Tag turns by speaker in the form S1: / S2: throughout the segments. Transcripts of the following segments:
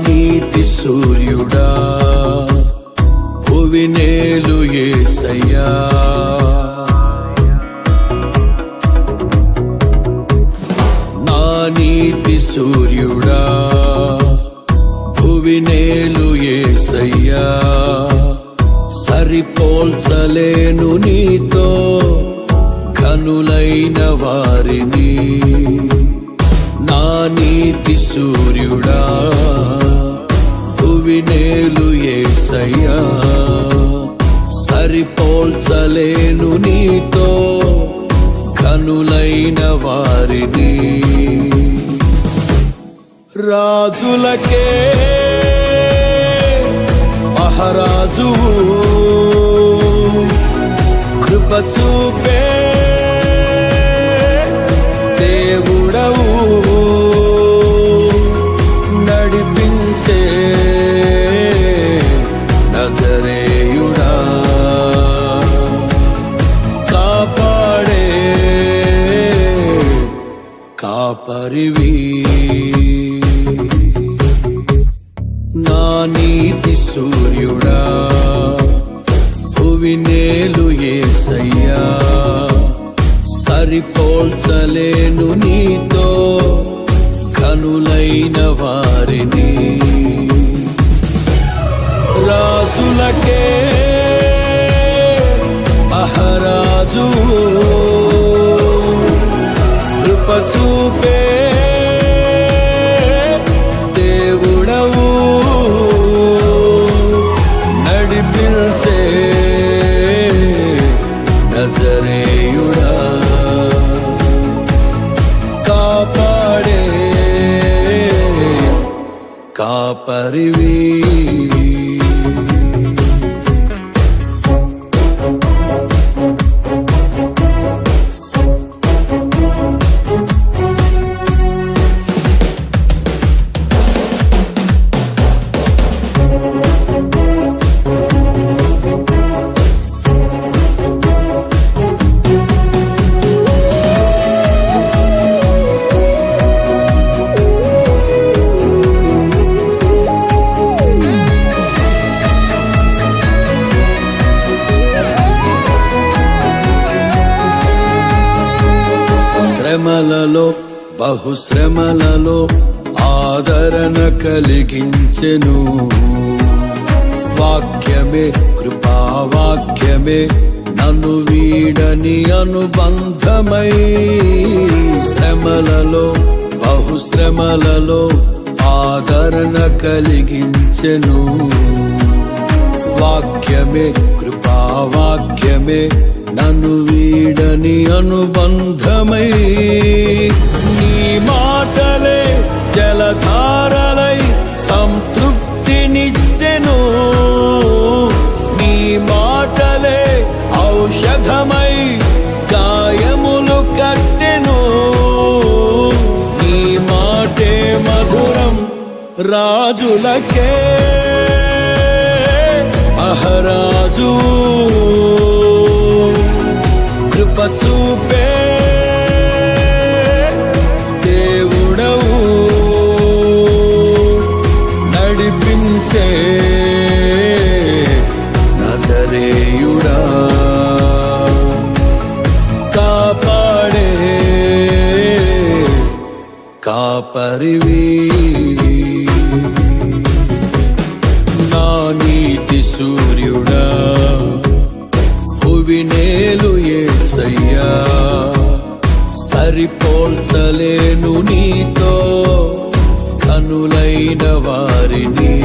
S1: నీతి సూర్యుడా భువినేలు యేసయ్యా, నా నీతి సూర్యుడా భువినేలు యేసయ్యా, సరిపోల్చలేను నీతో కనులైన వారిని. నా నీతి సూర్యుడా భువినేలు యేసయ్యా, సరిపోల్చలేను నీతో కనులైన వారిని. రాజులకే మహారాజు కృప చూపే దేవుడవు, నడిపించే నజరేయుడా, కాపాడే కాపరివి. నా నీతి సూర్యుడా భువినేలు యేసయ్యా, సరిపోల్చలేను నీతో కనులైన వారిని. రాజులకే మహారాజు కృప చూపే దేవుడవు, నడిపించే నజరేయుడా, కాపాడే కాపరివి. శ్రమలలో బహుశ్రమలలో ఆదరణ కలిగించెను. వాక్యమే కృపావాక్యమే నన్ను వీడని అనుబంధమై, శ్రమలలో బహుశ్రమలలో ఆదరణ కలిగించెను. వాక్యమే కృపావాక్యమే నన్ను వీడని అనుబంధమై, నీ మాటలే జలధారలై సంతృప్తినిచ్చెను. నీ మాటలే ఔషధమై గాయములు కట్టెను. నీ మాటే మధురం రాజులకే మహారాజు కృప చూపే దేవుడవు, నడిపించే నజరేయుడా. నజరేయుడా కాపాడే కాపరివి నా నీతి సూర్యుడా భువినేలు యేసయ్యా సరిపోల్చలేను నీతో కనులైన వారిని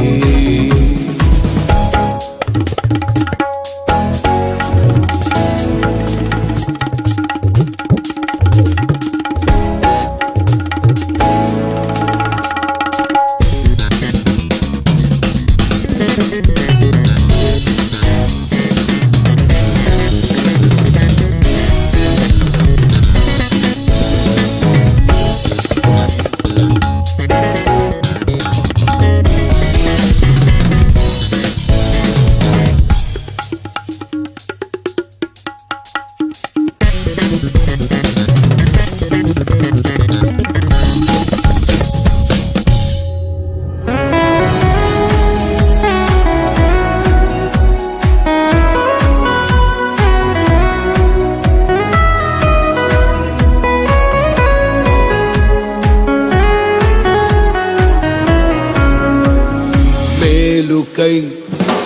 S1: మేలుకై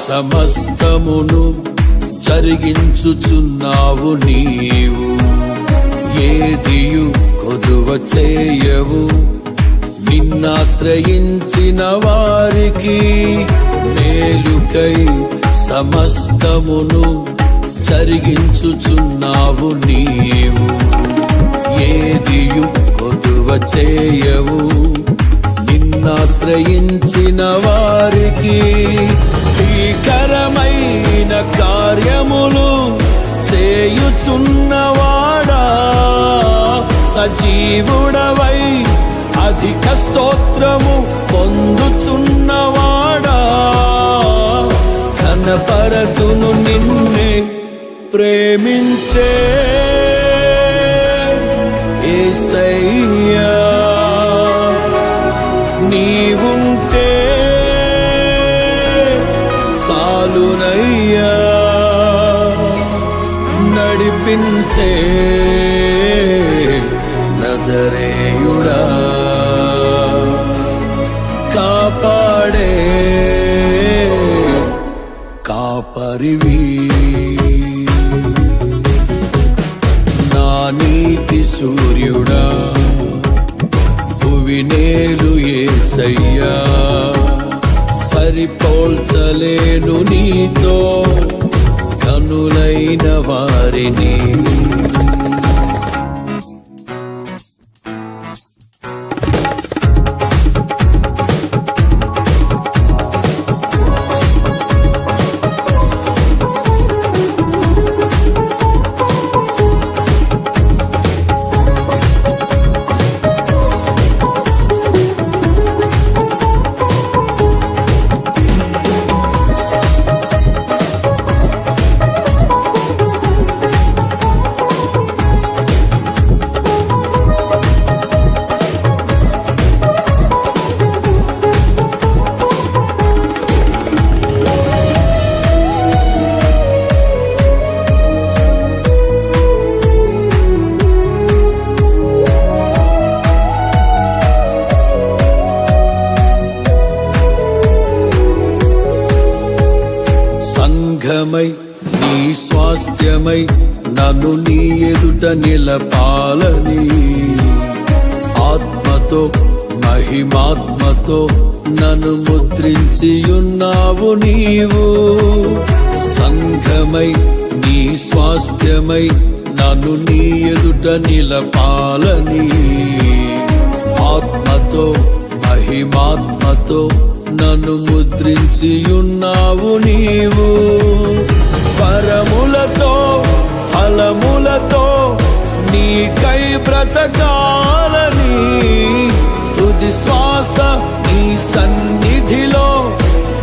S1: సమస్తమును జరిగించుచున్నావు నీవు ఏదియు కొదువ చేయవు నిన్నాశ్రయించిన వారికి మేలుకై సమస్తమును జరిగించుచున్నావు నీవు ఏదియు కొదువ చేయవు నిన్నాశ్రయించిన వారికి భీకరమైన కార్యములు చేయుచున్నవాడా సజీవుడవై అధిక స్తోత్రము పొందుచున్నవాడా కనపరతును నిన్నే ప్రేమించే యేసయ్యా నీవుంటే చాలునయ్యా నడిపించే నజరేయుడా కాపాడే కాపరివి నా నీతి సూర్యుడా భువినేలు యేసయ్యా సరిపోల్చలేను నీతో కనులైన వారిని సంఘమై నీ స్వాస్థ్యమై నన్ను నీ ఎదుట నిలపాలని ఆత్మతో మహిమాత్మతో నన్ను ముద్రించియున్నావు నీవు సంఘమై నీ స్వాస్థ్యమై నన్ను నీ ఎదుట నిలపాలని ఆత్మతో మహిమాత్మతో నన్ను ముద్రించియున్నావు నీవు పరములతో ఫలములతో నీకై బ్రతకాలని తుది శ్వాస నీ సన్నిధిలో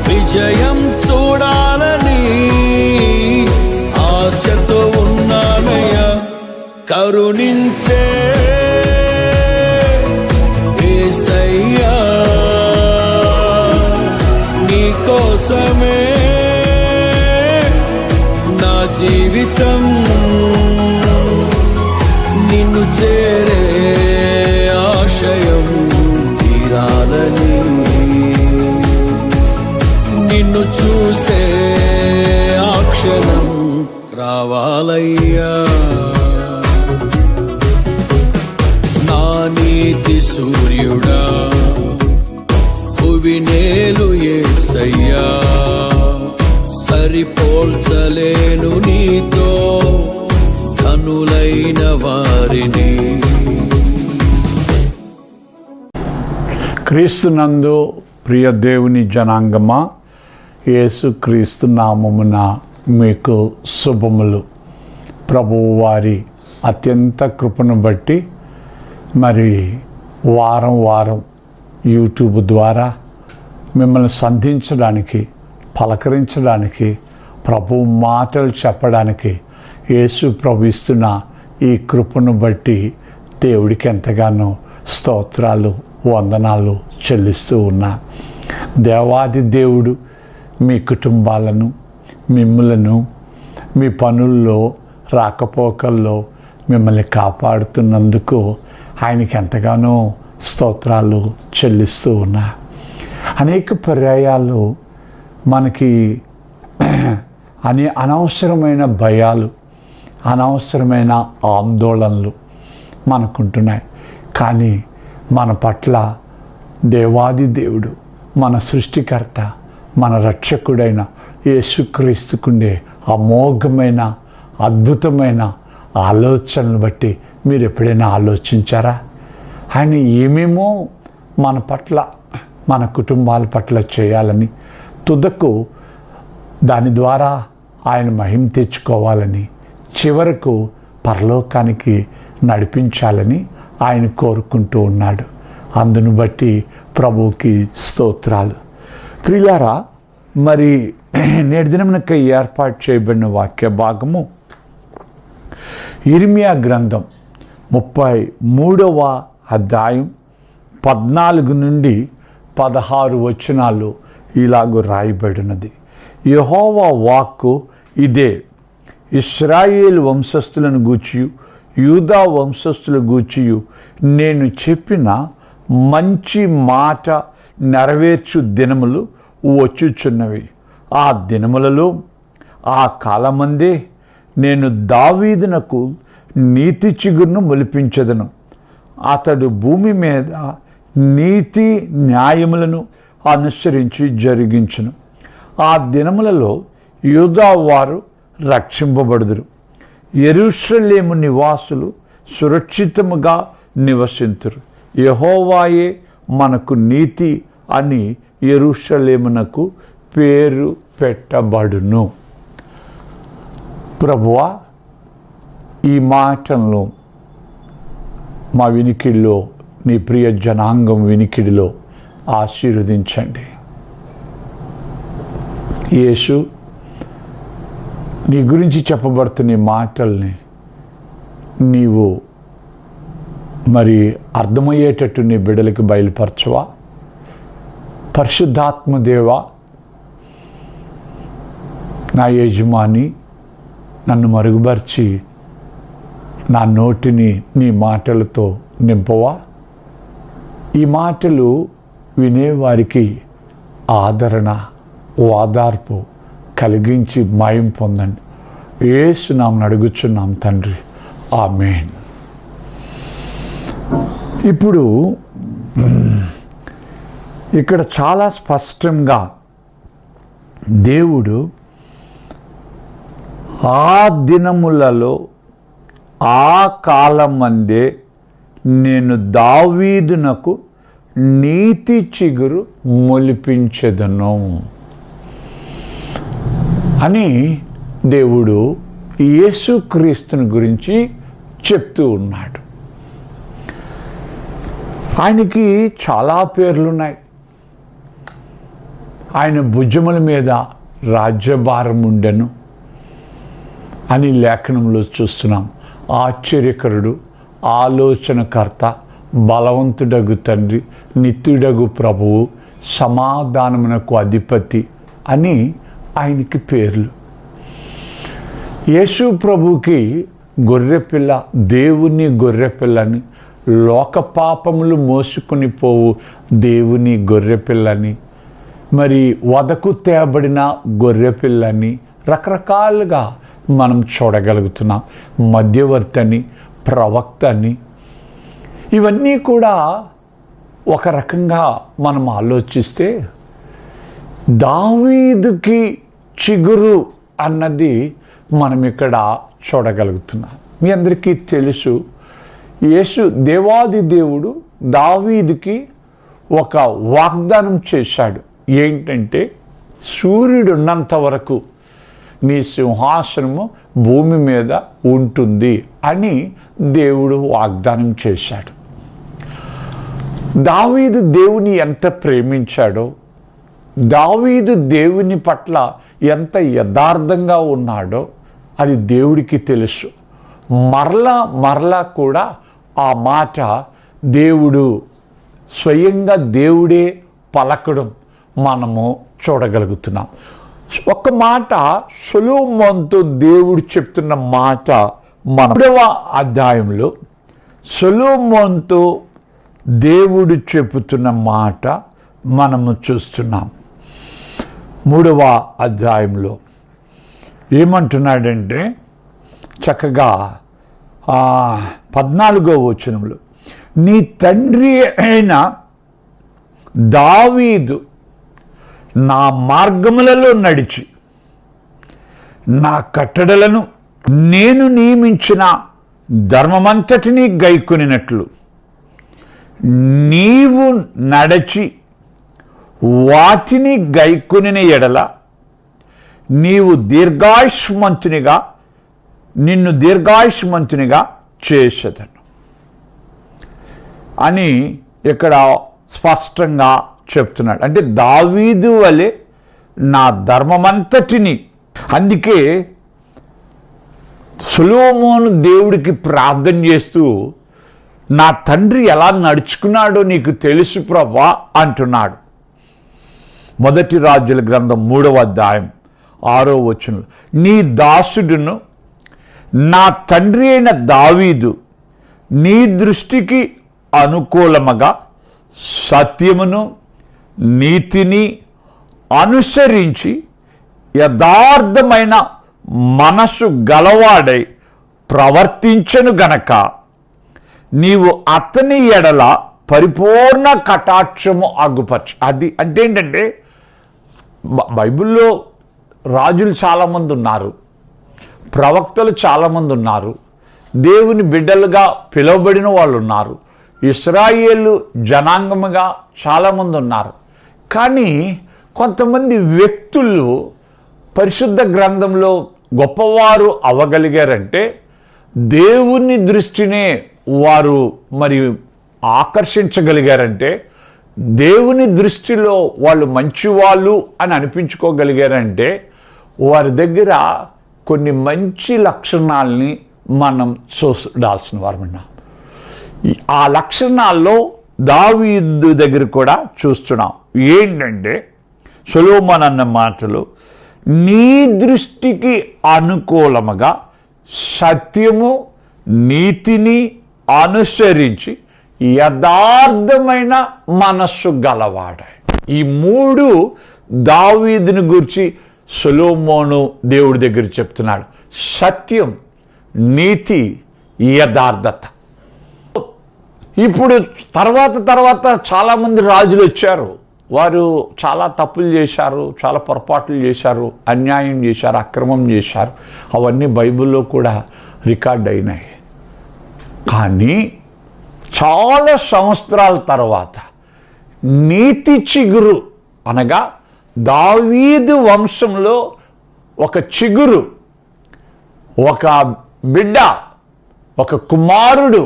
S1: విజయం చూడాలని ఆశతో ఉన్నానయ్యా కరుణించే యేసయ్యా కోసమే జీవితం నిన్ను చేరే ఆశయం తీరాలని, నిన్ను చూసే ఆ క్షణం రావాలయ్యా. నా నీతి సూర్యుడా భువినేలు యేసయ్యా, సరిపోల్చలేను నీతో ధనులైన వారిని.
S2: క్రీస్తునందు ప్రియ దేవుని జనాంగమా, యేసు క్రీస్తు నామమున మీకు శుభములు. ప్రభువు వారి అత్యంత కృపను బట్టి మరి వారం వారం యూట్యూబ్ ద్వారా మిమ్మల్ని సంధించడానికి, పలకరించడానికి, ప్రభు మాటలు చెప్పడానికి యేసు ప్రభు ఇస్తున్న ఈ కృపను బట్టి దేవుడికి ఎంతగానో స్తోత్రాలు, వందనాలు చెల్లిస్తూ ఉన్నా. దేవాది దేవుడు మీ కుటుంబాలను, మిమ్మలను, మీ పనుల్లో, రాకపోకల్లో మిమ్మల్ని కాపాడుతున్నందుకు ఆయనకి ఎంతగానో స్తోత్రాలు చెల్లిస్తూ ఉన్నా. అనేక పర్యాయాలు మనకి అనవసరమైన భయాలు, అనవసరమైన ఆందోళనలు మనకుంటున్నాయి. కానీ మన పట్ల దేవాది దేవుడు, మన సృష్టికర్త, మన రక్షకుడైన యేసుక్రీస్తుకుండే అమోఘమైన, అద్భుతమైన ఆలోచనలు బట్టి మీరు ఎప్పుడైనా ఆలోచించారా? ఆయన ఏమేమో మన పట్ల, మన కుటుంబాల పట్ల చేయాలని, తుదకు దాని ద్వారా ఆయన మహిమ తెచ్చుకోవాలని, చివరకు పరలోకానికి నడిపించాలని ఆయన కోరుకుంటూ ఉన్నాడు. అందును బట్టి ప్రభువుకి స్తోత్రాలు. ప్రియులారా, మరి నేటి దినమునకై ఏర్పాటు చేయబడిన వాక్య భాగము ఇర్మియా గ్రంథం 33వ అధ్యాయం 14 నుండి 16 వచనాలు ఇలాగూ రాయబడినది. యెహోవా వాక్కు ఇదే, ఇశ్రాయేలు వంశస్థులను గూర్చియు యూదా వంశస్థుల గూర్చియు నేను చెప్పిన మంచి మాట నెరవేర్చు దినములు వచ్చుచున్నవి. ఆ దినములలో, ఆ కాలమందే నేను దావీదునకు నీతి చిగురును మొలిపించెదను. అతడు భూమి మీద నీతి న్యాయములను అనుసరించి జరిగించును. ఆ దినములలో యూదా వారు రక్షింపబడుదురు. యెరూషలేము నివాసులు సురక్షితముగా నివసింతురు. యెహోవాయే మనకు నీతి అని యెరూషలేమునకు పేరు పెట్టబడును. ప్రభువా, ఈ మాటలను మా వినికిడిలో, నీ ప్రియ జనాంగం వినికిడిలో ఆశీర్వదించండి. యేసు, నీ గురించి చెప్పబడుతున్న ఈ మాటల్ని నీవు మరి అర్థమయ్యేటట్టు నీ బిడ్డలకు బయలుపరచవా? పరిశుద్ధాత్మదేవా, నా యజమాని, నన్ను మరుగుపరిచి నా నోటిని నీ మాటలతో నింపవా? ఈ మాటలు వినేవారికి ఆదరణ, ఓదార్పు కలిగించి మాయం పొందండి. యేసు నామమున అడుగుచున్నాం తండ్రి, ఆమేన్. ఇప్పుడు ఇక్కడ చాలా స్పష్టంగా దేవుడు ఆ దినములలో, ఆ కాలమందే నేను దావీదునకు నీతి చిగురు మొలిపించెదను అని దేవుడు యేసుక్రీస్తుని గురించి చెప్తూ ఉన్నాడు. ఆయనకి చాలా పేర్లున్నాయి. ఆయన భుజముల మీద రాజ్యభారం ఉండెను అని లేఖనంలో చూస్తున్నాం. ఆశ్చర్యకరుడు, ఆలోచనకర్త, బలవంతుడగు తండ్రి, నిత్యుడగు ప్రభువు, సమాధానమునకు అధిపతి అని ఆయనకి పేర్లు. యేసు ప్రభుకి గొర్రెపిల్ల, దేవుని గొర్రెపిల్లని, లోక పాపములు మోసుకుని పోవు దేవుని గొర్రెపిల్లని, మరి వదకు తేబడిన గొర్రెపిల్లని రకరకాలుగా మనం చూడగలుగుతున్నాం. మధ్యవర్తి అని, ప్రవక్త అని, ఇవన్నీ కూడా ఒక రకంగా మనం ఆలోచిస్తే దావీదుకి చిగురు అన్నది మనం ఇక్కడ చూడగలుగుతున్నాం. మీ అందరికీ తెలుసు, యేసు దేవాది దేవుడు దావీదుకి ఒక వాగ్దానం చేశాడు. ఏంటంటే, సూర్యుడు ఉన్నంత వరకు నీ సింహాసనము భూమి మీద ఉంటుంది అని దేవుడు వాగ్దానం చేశాడు. దావీదు దేవుని ఎంత ప్రేమించాడో, దావీదు దేవుని పట్ల ఎంత యథార్థంగా ఉన్నాడో అది దేవుడికి తెలుసు. మరలా కూడా ఆ మాట దేవుడు స్వయంగా దేవుడే పలకడం మనము చూడగలుగుతున్నాం. ఒక మాట సొలొమోనుతో దేవుడు చెప్తున్న మాట మన 3వ అధ్యాయంలో సొలొమోనుతో దేవుడు చెబుతున్న మాట మనము చూస్తున్నాం. 3వ అధ్యాయంలో ఏమంటున్నాడంటే, చక్కగా 14వ వచనంలో, నీ తండ్రి అయిన దావీదు నా మార్గములలో నడిచి నా కట్టడలను నేను నియమించిన ధర్మమంతటినీ గైకొనినట్లు నీవు నడచి వాటిని గైకొనిన ఎడల నిన్ను దీర్ఘాయుష్మంతునిగా చేసేదను అని ఇక్కడ స్పష్టంగా చెప్తున్నాడు. అంటే దావీదు వలె నా ధర్మమంతటిని. అందుకే సొలొమోను దేవుడికి ప్రార్థన చేస్తూ, నా తండ్రి ఎలా నడుచుకున్నాడో నీకు తెలుసు ప్రభువా అంటున్నాడు. 1 రాజుల గ్రంథం 3వ అధ్యాయం 6వ వచనంలో, నీ దాసుడును నా తండ్రి అయిన దావీదు నీ దృష్టికి అనుకూలముగా సత్యమును నీతిని అనుసరించి యథార్థమైన మనసు గలవాడై ప్రవర్తించను గనక నీవు అతని ఎడల పరిపూర్ణ కటాక్షము అగ్గుపరచు. అది అంటే ఏంటంటే, బైబిల్లో రాజులు చాలామంది ఉన్నారు, ప్రవక్తలు చాలామంది ఉన్నారు, దేవుని బిడ్డలుగా పిలువబడిన వాళ్ళు ఉన్నారు, ఇశ్రాయేలు జనాంగముగా చాలామంది ఉన్నారు. కానీ కొంతమంది వ్యక్తులు పరిశుద్ధ గ్రంథంలో గొప్పవారు అవ్వగలిగారంటే దేవుని దృష్టినే వారు మరి ఆకర్షించగలిగారంటే, దేవుని దృష్టిలో వాళ్ళు మంచివాళ్ళు అని అనిపించుకోగలిగారంటే వారి దగ్గర కొన్ని మంచి లక్షణాలని మనం చూడాల్సిన వారమన్నా. ఆ లక్షణాల్లో దావీదు దగ్గర కూడా చూస్తున్నాం. ఏంటంటే, సొలొమోను అన్న మాటలు, నీ దృష్టికి అనుకూలముగా సత్యము నీతిని అనుసరించి యథార్థమైన మనస్సు గలవాడాయి. ఈ 3 దావీదుని గురించి సొలొమోను దేవుడి దగ్గర చెప్తున్నాడు. సత్యం, నీతి, యథార్థత. ఇప్పుడు తర్వాత చాలామంది రాజులు వచ్చారు. వారు చాలా తప్పులు చేశారు, చాలా పొరపాట్లు చేశారు, అన్యాయం చేశారు, అక్రమం చేశారు. అవన్నీ బైబిల్లో కూడా రికార్డ్ అయినాయి. కానీ చాలా సంవత్సరాల తర్వాత నీతి చిగురు అనగా దావీదు వంశంలో ఒక చిగురు, ఒక బిడ్డ, ఒక కుమారుడు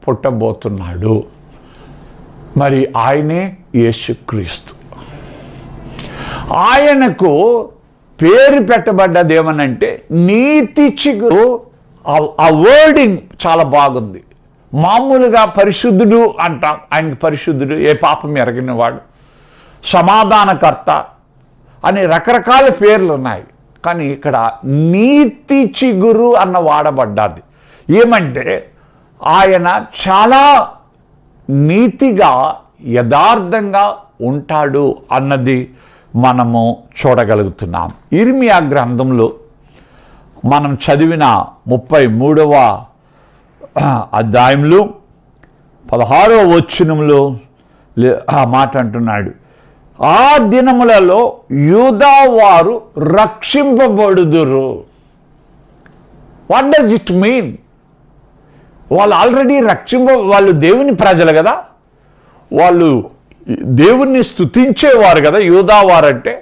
S2: పుట్టబోతున్నాడు. మరి ఆయనే యేసుక్రీస్తు. ఆయనకు పేరు పెట్టబడ్డది ఏమనంటే నీతి చిగురు. ఆ వర్డింగ్ చాలా బాగుంది. మామూలుగా పరిశుద్ధుడు అంటాం, ఆయనకి పరిశుద్ధుడు, ఏ పాపం ఎరగినవాడు, సమాధానకర్త అని రకరకాల పేర్లు ఉన్నాయి. కానీ ఇక్కడ నీతి చిగురు అన్న వాడబడ్డది. ఏమంటే ఆయన చాలా నీతిగా యథార్థంగా ఉంటాడు అన్నది మనము చూడగలుగుతున్నాం. ఇర్మియా గ్రంథంలో మనం చదివిన 33వ అధ్యాయంలో 16వ వచనంలో ఆ మాట అంటున్నాడు, ఆ దినములలో యూదా వారు రక్షింపబడుదురు. What does it mean? వాళ్ళు ఆల్రెడీ వాళ్ళు దేవుని ప్రజలు కదా, వాళ్ళు దేవుణ్ణి స్తుతించేవారు కదా. యూదా వారంటే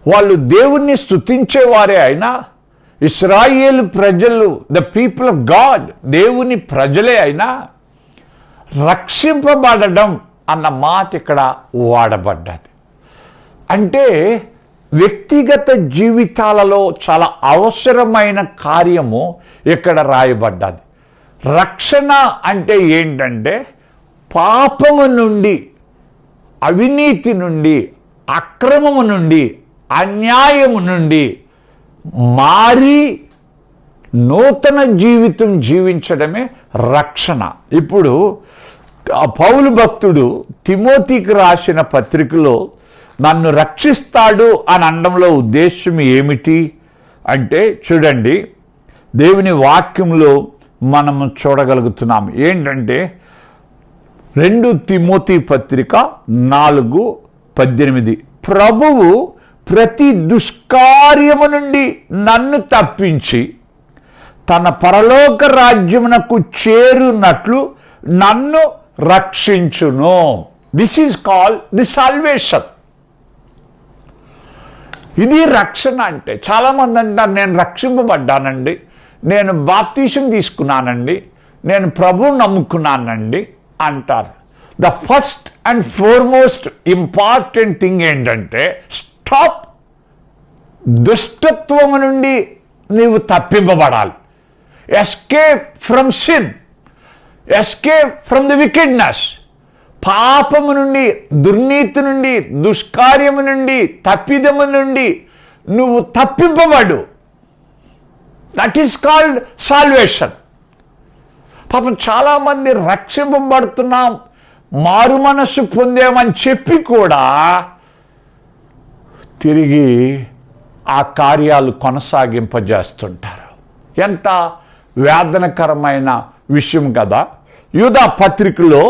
S2: వాళ్ళు దేవుణ్ణి స్తుతించేవారే. అయినా ఇశ్రాయేలు ప్రజలు, ద పీపుల్ ఆఫ్ గాడ్, దేవుని ప్రజలే అయినా రక్షింపబడడం అన్న మాట ఇక్కడ వాడబడ్డది. అంటే వ్యక్తిగత జీవితాలలో చాలా అవసరమైన కార్యము ఇక్కడ రాయబడ్డది. రక్షణ అంటే ఏంటంటే పాపము నుండి, అవినీతి నుండి, అక్రమము నుండి, అన్యాయము నుండి మారి నూతన జీవితం జీవించడమే రక్షణ. ఇప్పుడు పౌలు భక్తుడు తిమోతికి రాసిన పత్రికలో నన్ను రక్షిస్తాడు అని అనడంలో ఉద్దేశం ఏమిటి అంటే, చూడండి, దేవుని వాక్యంలో మనము చూడగలుగుతున్నాం. ఏంటంటే 2 తిమోతి పత్రిక 4:18, ప్రభువు ప్రతి దుష్కార్యము నుండి నన్ను తప్పించి తన పరలోక రాజ్యమునకు చేరునట్లు నన్ను రక్షించును. This is called the salvation. ఇది రక్షణ అంటే. చాలామంది అంటారు, నేను రక్షింపబడ్డానండి, నేను బాప్తీసం తీసుకున్నానండి, నేను ప్రభువుని నమ్ముకున్నానండి అంటారు. The first and foremost important thing ఏంటంటే, స్టాప్. దుష్టత్వము నుండి నీవు తప్పింపబడాలి. Escape from sin, escape from the wickedness. పాపము నుండి, దుర్నీతి నుండి, దుష్కార్యము నుండి, తప్పిదము నుండి నువ్వు తప్పింపబడు. That is called salvation. పాపం చాలామంది రక్షింపబడుతున్నాం, మారు మనస్సు పొందామని చెప్పి కూడా తిరిగి ఆ కార్యాలు కొనసాగింపజేస్తుంటారు. ఎంత వేదనకరమైన విషయం కదా. యూదా పత్రికలో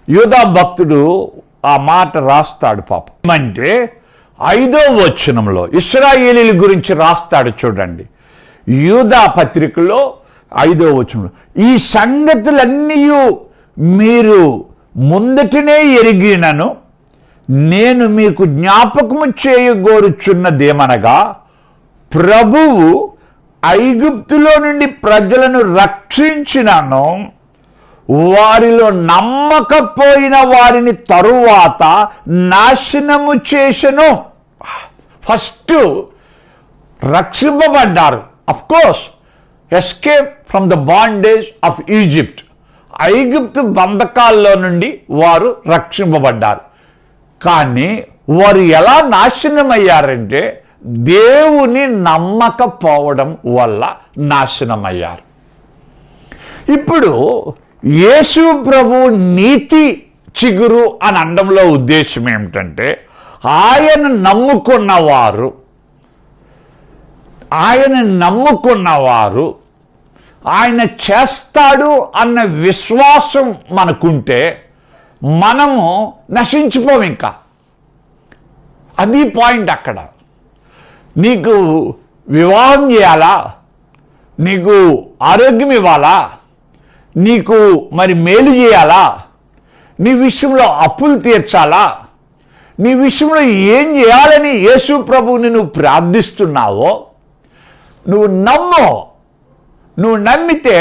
S2: యూదా భక్తుడు ఆ మాట రాస్తాడు. పాపం అంటే 5వ వచనంలో ఇశ్రాయేలీల గురించి రాస్తాడు. చూడండి, యూదా పత్రికలో 5వ వచనంలో, ఈ సంగతులన్నీ మీరు ముందటినే ఎరిగినను నేను మీకు జ్ఞాపకము చేయగోరుచున్నదేమనగా, ప్రభువు ఐగుప్తులో నుండి ప్రజలను రక్షించినను వారిలో నమ్మకపోయిన వారిని తరువాత నాశనము చేసెను. ఫస్ట్ రక్షింపబడ్డారు. Of course escape from the bondage of Egypt. ఐగుప్తు బంధకాల్లో నుండి వారు రక్షింపబడ్డారు. కానీ వారు ఎలా నాశనమయ్యారంటే దేవుని నమ్మకపోవడం వల్ల నాశనమయ్యారు. ఇప్పుడు యేసు ప్రభు నీతి చిగురు అని అనడంలో ఉద్దేశం ఏమిటంటే, ఆయన నమ్ముకున్నవారు ఆయన చేస్తాడు అన్న విశ్వాసం మనకుంటే మనము నశించిపోం. ఇంకా అది పాయింట్. అక్కడ నీకు వివాహం చేయాలా, నీకు ఆరోగ్యం ఇవ్వాలా, నీకు మరి మేలు చేయాలా, నీ విషయంలో అప్పులు తీర్చాలా, నీ విషయంలో ఏం చేయాలని యేసు ప్రభువుని నువ్వు ప్రార్థిస్తున్నావో నువ్వు నమ్మితే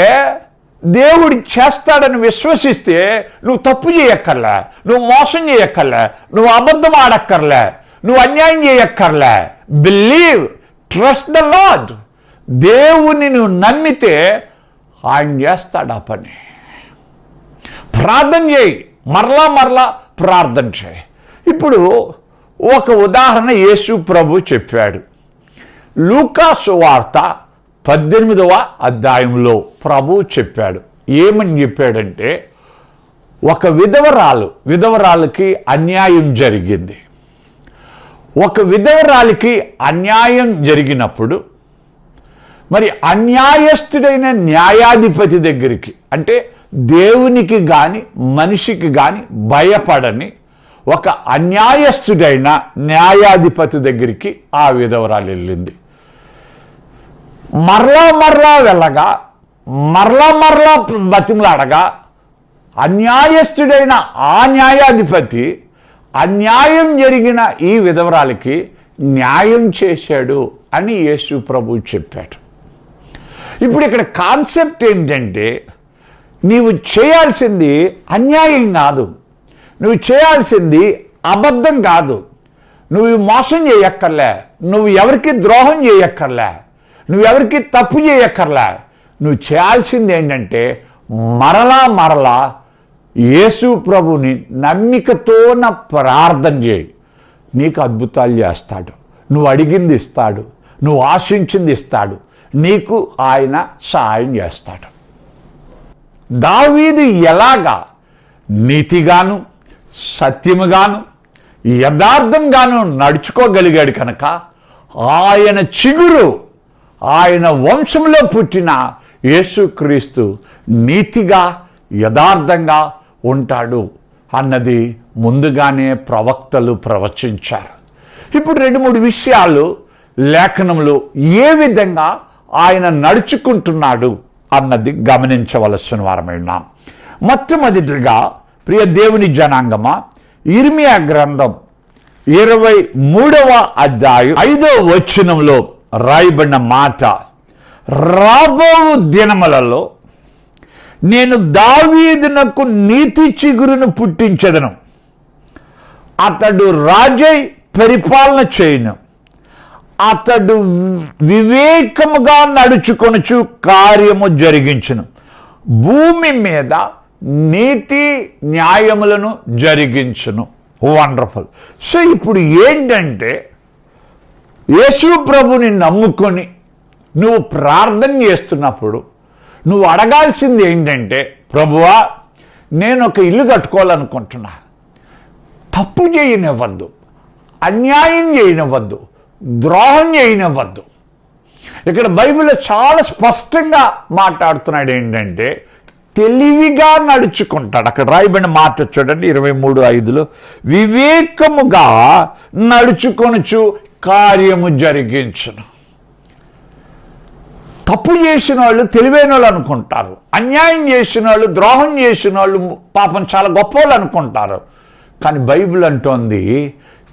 S2: దేవుడు చేస్తాడని విశ్వసిస్తే నువ్వు తప్పు చేయక్కర్లే, నువ్వు మోసం చేయక్కర్లే, నువ్వు అబద్ధం ఆడక్కర్లే, నువ్వు అన్యాయం చేయక్కర్లే. Believe, trust the Lord. దేవుని నువ్వు నమ్మితే ఆయన చేస్తాడు ఆ పని. ప్రార్థన చేయి, మరలా ప్రార్థన చేయి. ఇప్పుడు ఒక ఉదాహరణ యేసు ప్రభు చెప్పాడు. లూకా సువార్త 18వ అధ్యాయంలో ప్రభువు చెప్పాడు. ఏమని చెప్పాడంటే, ఒక విధవరాలకి అన్యాయం జరిగింది. ఒక విధవరాలికి అన్యాయం జరిగినప్పుడు మరి అన్యాయస్తుడైన న్యాయాధిపతి దగ్గరికి, అంటే దేవునికి గాని మనిషికి గాని భయపడని ఒక అన్యాయస్తుడైన న్యాయాధిపతి దగ్గరికి ఆ విధవరాలు వెళ్ళింది. మరలా వెళ్ళగా మరలా బతిమలాడగా అన్యాయస్తుడైన ఆ న్యాయాధిపతి అన్యాయం జరిగిన ఈ విధవరాలికి న్యాయం చేశాడు అని యేసు ప్రభువు చెప్పాడు. ఇప్పుడు ఇక్కడ కాన్సెప్ట్ ఏంటంటే, నీవు చేయాల్సింది అన్యాయం కాదు, నువ్వు చేయాల్సింది అబద్ధం కాదు, నువ్వు మోసం చేయక్కర్లే, నువ్వు ఎవరికి ద్రోహం చేయక్కర్లే, నువ్వు ఎవరికి తప్పు చేయక్కర్లే. నువ్వు చేయాల్సింది ఏంటంటే మరలా యేసు ప్రభుని నమ్మికతోన ప్రార్థన చేయి. నీకు అద్భుతాలు చేస్తాడు, నువ్వు అడిగింది ఇస్తాడు, నువ్వు ఆశించింది ఇస్తాడు, నీకు ఆయన సహాయం చేస్తాడు. దావీదు ఎలాగా నీతిగాను సత్యముగాను యథార్థంగాను నడుచుకోగలిగాడు కనుక ఆయన చిగురు, ఆయన వంశంలో పుట్టిన యేసుక్రీస్తు నీతిగా యథార్థంగా ఉంటాడు అన్నది ముందుగానే ప్రవక్తలు ప్రవచించారు. ఇప్పుడు 2-3 విషయాలు లేఖనంలో ఏ విధంగా ఆయన నడుచుకుంటున్నాడు అన్నది గమనించవలసిన వారమై ఉన్నాం. మొట్టమొదటిగా ప్రియ దేవుని జనాంగమా, ఇర్మియా గ్రంథం 23వ అధ్యాయం 5వ వచనంలో రాయబడిన మాట, రాబో దినములలో నేను దావీదునకు నీతి చిగురును పుట్టించెదను, అతడు రాజై పరిపాలన చేయును, అతడు వివేకముగా నడుచుకొనుచు కార్యము జరిగించును, భూమి మీద నీతి న్యాయములను జరిగించును. వండర్ఫుల్. సో ఇప్పుడు ఏంటంటే, యేసు ప్రభుని నమ్ముకొని నువ్వు ప్రార్థన చేస్తున్నప్పుడు నువ్వు అడగాల్సింది ఏంటంటే, ప్రభువా నేను ఒక ఇల్లు కట్టుకోవాలనుకుంటున్నా, తప్పు చేయనివ్వద్దు, అన్యాయం చేయనివ్వద్దు, ద్రోహం చేయనివ్వద్దు. ఇక్కడ బైబిల్లో చాలా స్పష్టంగా మాట్లాడుతున్నాడు ఏంటంటే, తెలివిగా నడుచుకుంటాడు. అక్కడ రాయబడిన మాట చూడండి 23:5లో, వివేకముగా నడుచుకొనుచు కార్యము జరిగించును. తప్పు చేసిన వాళ్ళు తెలివైన వాళ్ళు అనుకుంటారు, అన్యాయం చేసిన వాళ్ళు ద్రోహం చేసిన వాళ్ళు పాపం చాలా గొప్ప వాళ్ళు అనుకుంటారు. కానీ బైబిల్ అంటోంది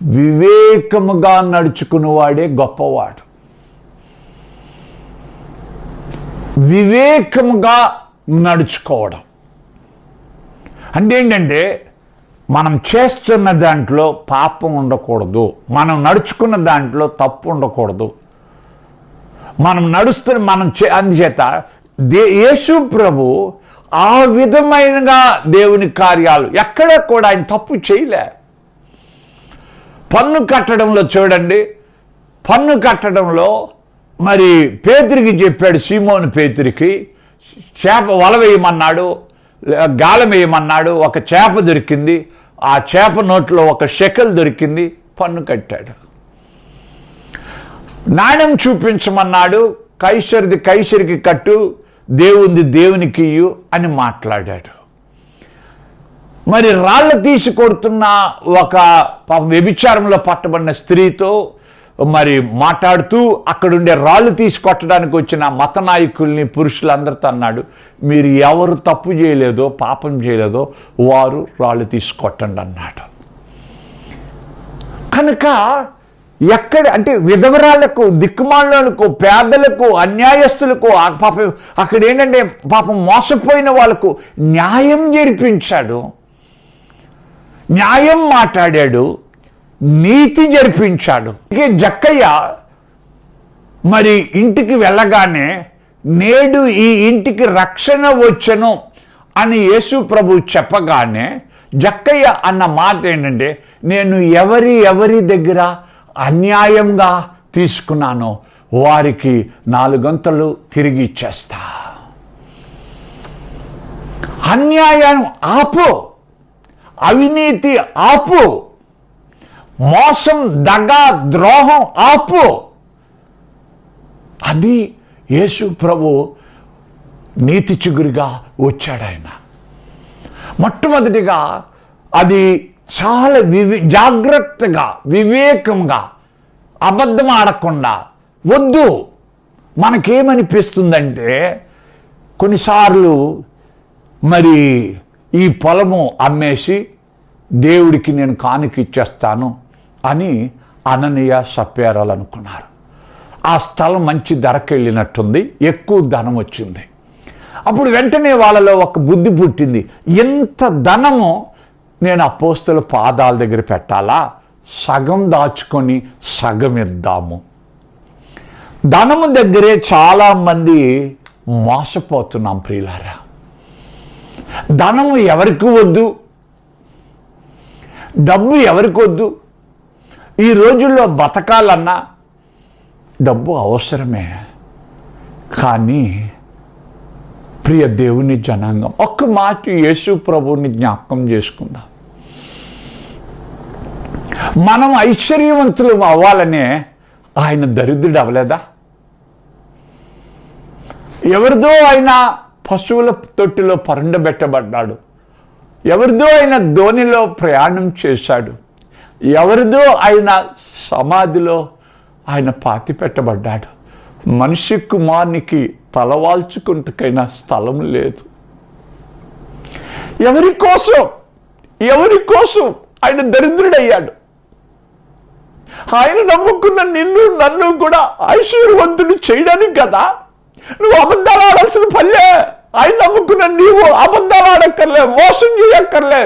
S2: వివేకముగా నడుచుకునేవాడే గొప్పవాడు. వివేకముగా నడుచుకోవడం అంటే ఏంటంటే, మనం చేస్తున్న దాంట్లో పాపం ఉండకూడదు, మనం నడుచుకున్న దాంట్లో తప్పు ఉండకూడదు, మనం అందుచేత యేసు ప్రభు ఆ విధమైనగా దేవుని కార్యాలు ఎక్కడ కూడా ఆయన తప్పు చేయలే. పన్ను కట్టడంలో చూడండి, పన్ను కట్టడంలో మరి పేతురికి చెప్పాడు, సీమోను పేతురికి చేప వల వేయమన్నాడు, గాలం వేయమన్నాడు, ఒక చేప దొరికింది, ఆ చేప నోట్లో ఒక షెకెల్ దొరికింది, పన్ను కట్టాడు. నాణ్యం చూపించమన్నాడు, కైసరిది కైసరికి కట్టు, దేవుంది దేవునికి ఇయ్యు అని మాట్లాడాడు. మరి రాళ్ళు తీసి కొడుతున్న ఒక వ్యభిచారంలో పట్టబడిన స్త్రీతో మరి మాట్లాడుతూ అక్కడుండే రాళ్ళు తీసి కొట్టడానికి వచ్చిన మత నాయకుల్ని పురుషులందరితో అన్నాడు, మీరు ఎవరు తప్పు చేయలేదో పాపం చేయలేదో వారు రాళ్ళు తీసి కొట్టండి అన్నాడు. కనుక ఎక్కడ అంటే విధవరాళ్లకు, దిక్కుమాలకు, పేదలకు, అన్యాయస్తులకు పాపం అక్కడ ఏంటంటే పాపం మోసపోయిన వాళ్ళకు న్యాయం జరిపించాడు, న్యాయం మాట్లాడాడు, నీతి జరిపించాడు. జక్కయ్య మరి ఇంటికి వెళ్ళగానే నేడు ఈ ఇంటికి రక్షణ వచ్చెను అని యేసు ప్రభు చెప్పగానే జక్కయ్య అన్న మాట ఏంటంటే, నేను ఎవరి దగ్గర అన్యాయంగా తీసుకున్నానో వారికి 4 తిరిగి ఇచ్చేస్తా. అన్యాయం ఆపు, అవినీతి ఆపు, మోసం, దగా, ద్రోహం ఆపు. అది యేసు ప్రభు నీతి చిగురుగా వచ్చాడు. ఆయన మొట్టమొదటిగా అది చాలా జాగ్రత్తగా, వివేకంగా, అబద్ధం ఆడకుండా. వద్దు. మనకేమనిపిస్తుందంటే కొన్నిసార్లు మరి ఈ పొలము అమ్మేసి దేవుడికి నేను కానుక ఇచ్చేస్తాను అని అననీయ సప్ఫైరాలు అనుకున్నారు. ఆ స్థలం మంచి ధరకు వెళ్ళినట్టుంది, ఎక్కువ ధనం వచ్చింది. అప్పుడు వెంటనే వాళ్ళలో ఒక బుద్ధి పుట్టింది, ఎంత ధనము నేను అపోస్తల పాదాల దగ్గర పెట్టాలా, సగం దాచుకొని సగం ఇద్దాము. ధనము దగ్గరే చాలామంది మోసపోతున్నాం ప్రియులారా. ధనము ఎవరికి వద్దు, డబ్బు ఎవరికి వద్దు. ఈ రోజుల్లో బతకాలన్నా డబ్బు అవసరమే. కానీ ప్రియ దేవుని జనాంగం, ఒక్క మాట యేసు ప్రభువుని జ్ఞాపకం చేసుకుందాం. మనం ఐశ్వర్యవంతులు అవ్వాలనే ఆయన దరిద్రుడు అవ్వలేదా? ఎవరిదో ఆయన పశువుల తొట్టిలో పరుండబెట్టబడ్డాడు, ఎవరిదో ఆయన ధోనిలో ప్రయాణం చేశాడు, ఎవరిదో ఆయన సమాధిలో ఆయన పాతి పెట్టబడ్డాడు. మనిషి కుమారునికి తలవాల్చుకుంటకైనా స్థలం లేదు. ఎవరి కోసం ఆయన దరిద్రుడయ్యాడు. ఆయన నమ్ముకున్న నిన్ను నన్ను కూడా ఐశ్వర్యవంతుడు చేయడానికి కదా. నువ్వు అబద్ధాలు ఆడాల్సిన పల్లె. ఆయన నమ్ముకున్న నీవు అబద్ధాలు ఆడక్కర్లే, మోసం చేయక్కర్లే.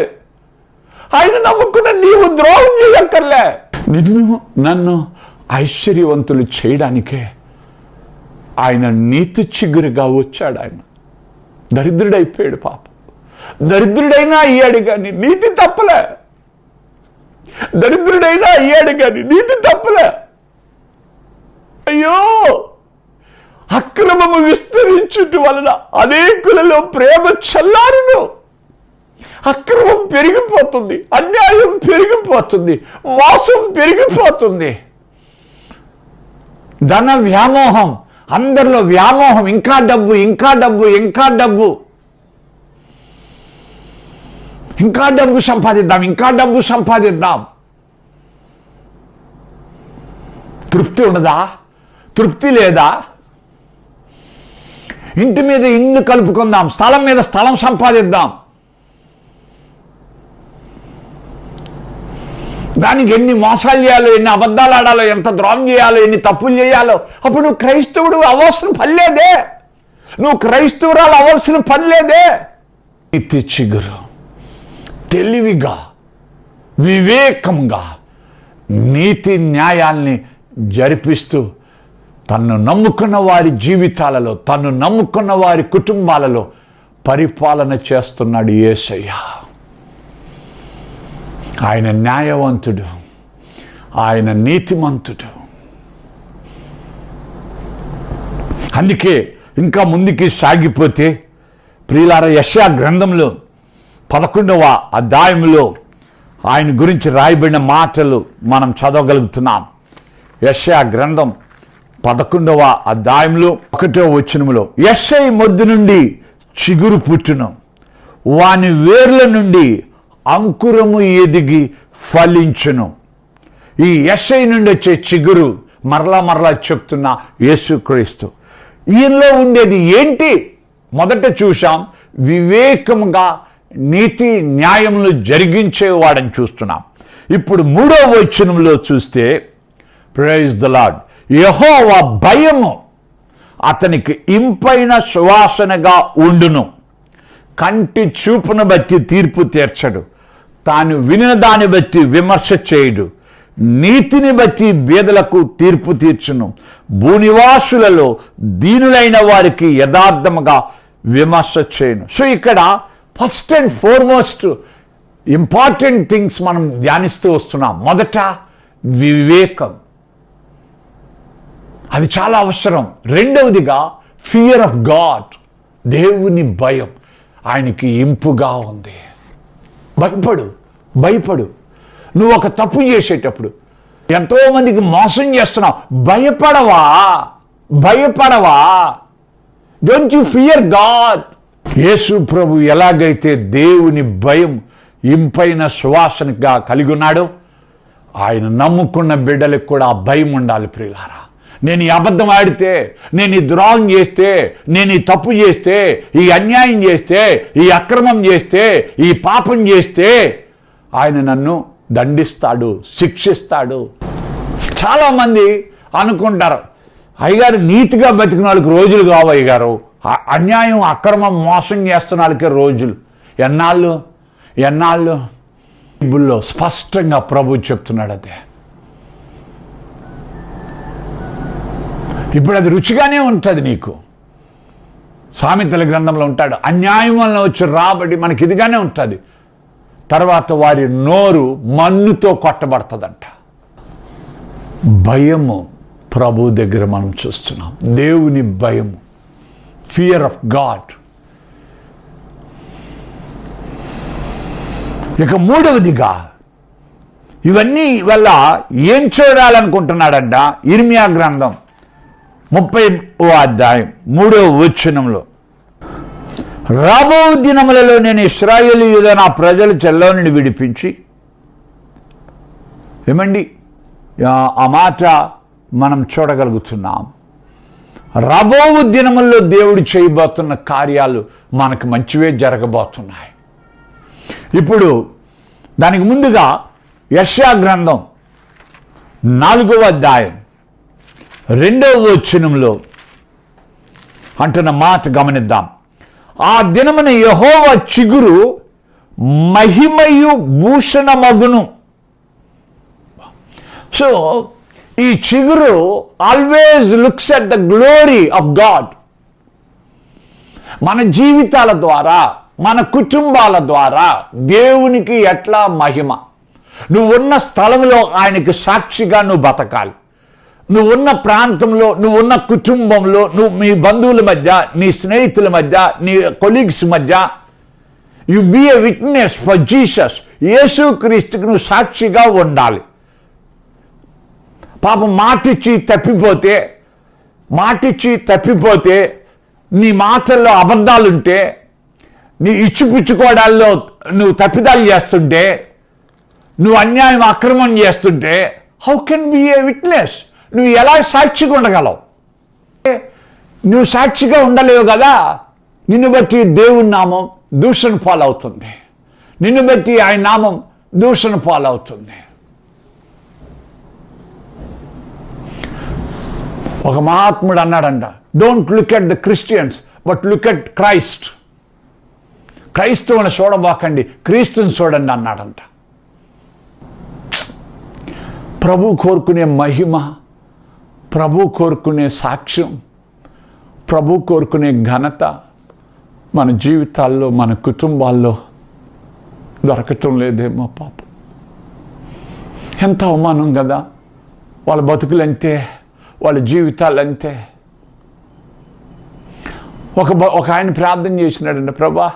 S2: ఆయన నమ్ముకున్న నీవు ద్రోహం చేయక్కర్లే. నిన్ను నన్ను ఐశ్వర్యవంతులు చేయడానికే ఆయన నీతి చిగురుగా వచ్చాడు. ఆయన దరిద్రుడైపోయాడు. పాపం దరిద్రుడైనా అయ్యాడు కానీ నీతి తప్పలే. దరిద్రుడైనా అయ్యాడు కానీ నీతి తప్పలే. అయ్యో, అక్రమము విస్తరించుట వలన అనేకులలో ప్రేమ చల్లారును. అక్రమం పెరిగిపోతుంది, అన్యాయం పెరిగిపోతుంది, మోసం పెరిగిపోతుంది. ధన వ్యామోహం, అందరిలో వ్యామోహం. ఇంకా డబ్బు, ఇంకా డబ్బు, ఇంకా డబ్బు, ఇంకా డబ్బు సంపాదిద్దాం, ఇంకా డబ్బు సంపాదిద్దాం. తృప్తి ఉండదా? తృప్తి లేదా? ఇంటి మీద ఇల్లు కలుపుకుందాం, స్థలం మీద స్థలం సంపాదిద్దాం. దానికి ఎన్ని మోసాలు చేయాలో, ఎన్ని అబద్ధాలు ఆడాలో, ఎంత ద్రోహం చేయాలో, ఎన్ని తప్పులు చేయాలో. అప్పుడు నువ్వు క్రైస్తవుడు అవ్వాల్సిన పని లేదే, నువ్వు క్రైస్తవురాలు అవ్వాల్సిన పని లేదే. నీతి చిగురు తెలివిగా, వివేకంగా, నీతి న్యాయాల్ని జరిపిస్తూ తన్ను నమ్ముకున్న వారి జీవితాలలో, తన్ను నమ్ముకున్న వారి కుటుంబాలలో పరిపాలన చేస్తున్నాడు యేసయ్య. ఆయన న్యాయవంతుడు, ఆయన నీతిమంతుడు. అందుకే ఇంకా ముందుకి సాగిపోతే ప్రియులారా, యెషయా గ్రంథంలో 11వ అధ్యాయంలో ఆయన గురించి రాయబడిన మాటలు మనం చదవగలుగుతున్నాం. యెషయా గ్రంథం 11వ అధ్యాయంలో 1వ వచనములో, యెషయి మొద్దు నుండి చిగురు పుట్టును, వాని వేర్ల నుండి అంకురము ఎదిగి ఫలించును. ఈ యెషయి నుండి వచ్చే చిగురు మరలా చెప్తున్న యేసుక్రీస్తు. ఈయనలో ఉండేది ఏంటి? మొదట చూశాం, వివేకంగా నీతి న్యాయములు జరిగించేవాడని చూస్తున్నాం. ఇప్పుడు 3వ వచనంలో చూస్తే, ప్రైజ్ ద లార్డ్, యెహోవా భయము అతనికి ఇంపైన సువాసనగా ఉండును. కంటి చూపును బట్టి తీర్పు తీర్చడు, తాను వినిన దాన్ని బట్టి విమర్శ చేయుడు. నీతిని బట్టి బీదలకు తీర్పు తీర్చును, భూనివాసులలో దీనులైన వారికి యథార్థముగా విమర్శ చేయను. సో ఇక్కడ first and foremost important things మనం ధ్యానిస్తూ వస్తున్నాం. మొదట వివేకం. అది చాలా అవసరం. రెండవదిగా ఫియర్ ఆఫ్ గాడ్, దేవుని భయం ఆయనకి ఇంపుగా ఉంది. భయపడు. నువ్వు ఒక తప్పు చేసేటప్పుడు, ఎంతో మందికి మోసం చేస్తున్నావు, భయపడవా? Don't you fear God? యేసు ప్రభు ఎలాగైతే దేవుని భయం ఇంపైన సువాసనగా కలిగి ఉన్నాడో, ఆయన నమ్ముకున్న బిడ్డలకు కూడా ఆ భయం ఉండాలి. ప్రియులారా, నేను ఈ అబద్ధం ఆడితే, నేను ఈ ద్రోహం చేస్తే, నేను ఈ తప్పు చేస్తే, ఈ అన్యాయం చేస్తే, ఈ అక్రమం చేస్తే, ఈ పాపం చేస్తే ఆయన నన్ను దండిస్తాడు, శిక్షిస్తాడు. చాలామంది అనుకుంటారు, అయ్యగారు నీతిగా బతికిన వాళ్ళకి రోజులు కావు అయ్యగారు, అన్యాయం అక్రమం మోసం చేస్తున్న వాళ్ళకే రోజులు. ఎన్నాళ్ళు బైబిల్లో స్పష్టంగా ప్రభు చెప్తున్నాడు. అదే ఇప్పుడు అది రుచిగానే ఉంటుంది నీకు. సామెతల గ్రంథంలో ఉంటాడు, అన్యాయం వలన వచ్చి రాబడి మనకి ఇదిగానే ఉంటుంది, తర్వాత వారి నోరు మన్నుతో కొట్టబడుతుందంట. భయము ప్రభు దగ్గర మనం చూస్తున్నాం, దేవుని భయము, ఫియర్ ఆఫ్ గాడ్. ఇక మూడవదిగా ఇవన్నీ వల్ల ఏం చూడాలనుకుంటున్నాడంట? ఇర్మియా గ్రంథం 30వ అధ్యాయం 3వ వచనంలో, రాబో దినములలో నేను ఇశ్రాయేలీయుల నా ప్రజల చెల్లో నుండి విడిపించి, ఏమండి ఆ మాట మనం చూడగలుగుతున్నాం. రాబో దినముల్లో దేవుడు చేయబోతున్న కార్యాలు మనకు మంచివే జరగబోతున్నాయి. ఇప్పుడు దానికి ముందుగా యెషయా గ్రంథం 4వ అధ్యాయం 2వ వచనంలో అంటున్న మాట గమనిద్దాం. ఆ దినమున యెహోవా చిగురు మహిమయు భూషణమగును. సో ఈ చిగురు always looks at the glory of God. మన జీవితాల ద్వారా, మన కుటుంబాల ద్వారా దేవునికి ఎట్లా మహిమ. నువ్వున్న స్థలంలో ఆయనకి సాక్షిగా నువ్వు బతకాలి. నువ్వున్న ప్రాంతంలో, నువ్వున్న కుటుంబంలో, నువ్వు మీ బంధువుల మధ్య, నీ స్నేహితుల మధ్య, నీ కొలీగ్స్ మధ్య, you be a witness for Jesus. యేసుక్రీస్తుకి నువ్వు సాక్షిగా ఉండాలి. పాపం మాటిచ్చి తప్పిపోతే, నీ మాటల్లో అబద్ధాలుంటే, నీ ఇచ్చిపుచ్చుకోవడాల్లో నువ్వు తప్పిదాలు చేస్తుంటే, నువ్వు అన్యాయం అక్రమం చేస్తుంటే, how can be A witness? నువ్వు ఎలా సాక్షిగా ఉండగలవు? నువ్వు సాక్షిగా ఉండలేవు కదా. నిన్ను బట్టి దేవుని నామం దూషణ పాలవుతుంది, నిన్ను బట్టి ఆయన నామం దూషణ పాలవుతుంది. ఒక మహాత్ముడు అన్నాడంట, don't look at the Christians but look at Christ. క్రైస్తవుని చూడబాకండి, క్రీస్తుని చూడండి అన్నాడంట. ప్రభు కోరుకునే మహిమ, ప్రభు కోరుకునే సాక్ష్యం, ప్రభు కోరుకునే ఘనత మన జీవితాల్లో, మన కుటుంబాల్లో దొరకటం లేదేమో పాపం. ఎంత అవమానం కదా. వాళ్ళ బతుకులంతే, వాళ్ళ జీవితాలంతే. ఒక ఆయన ప్రార్థన చేసినాడంట, ప్రభా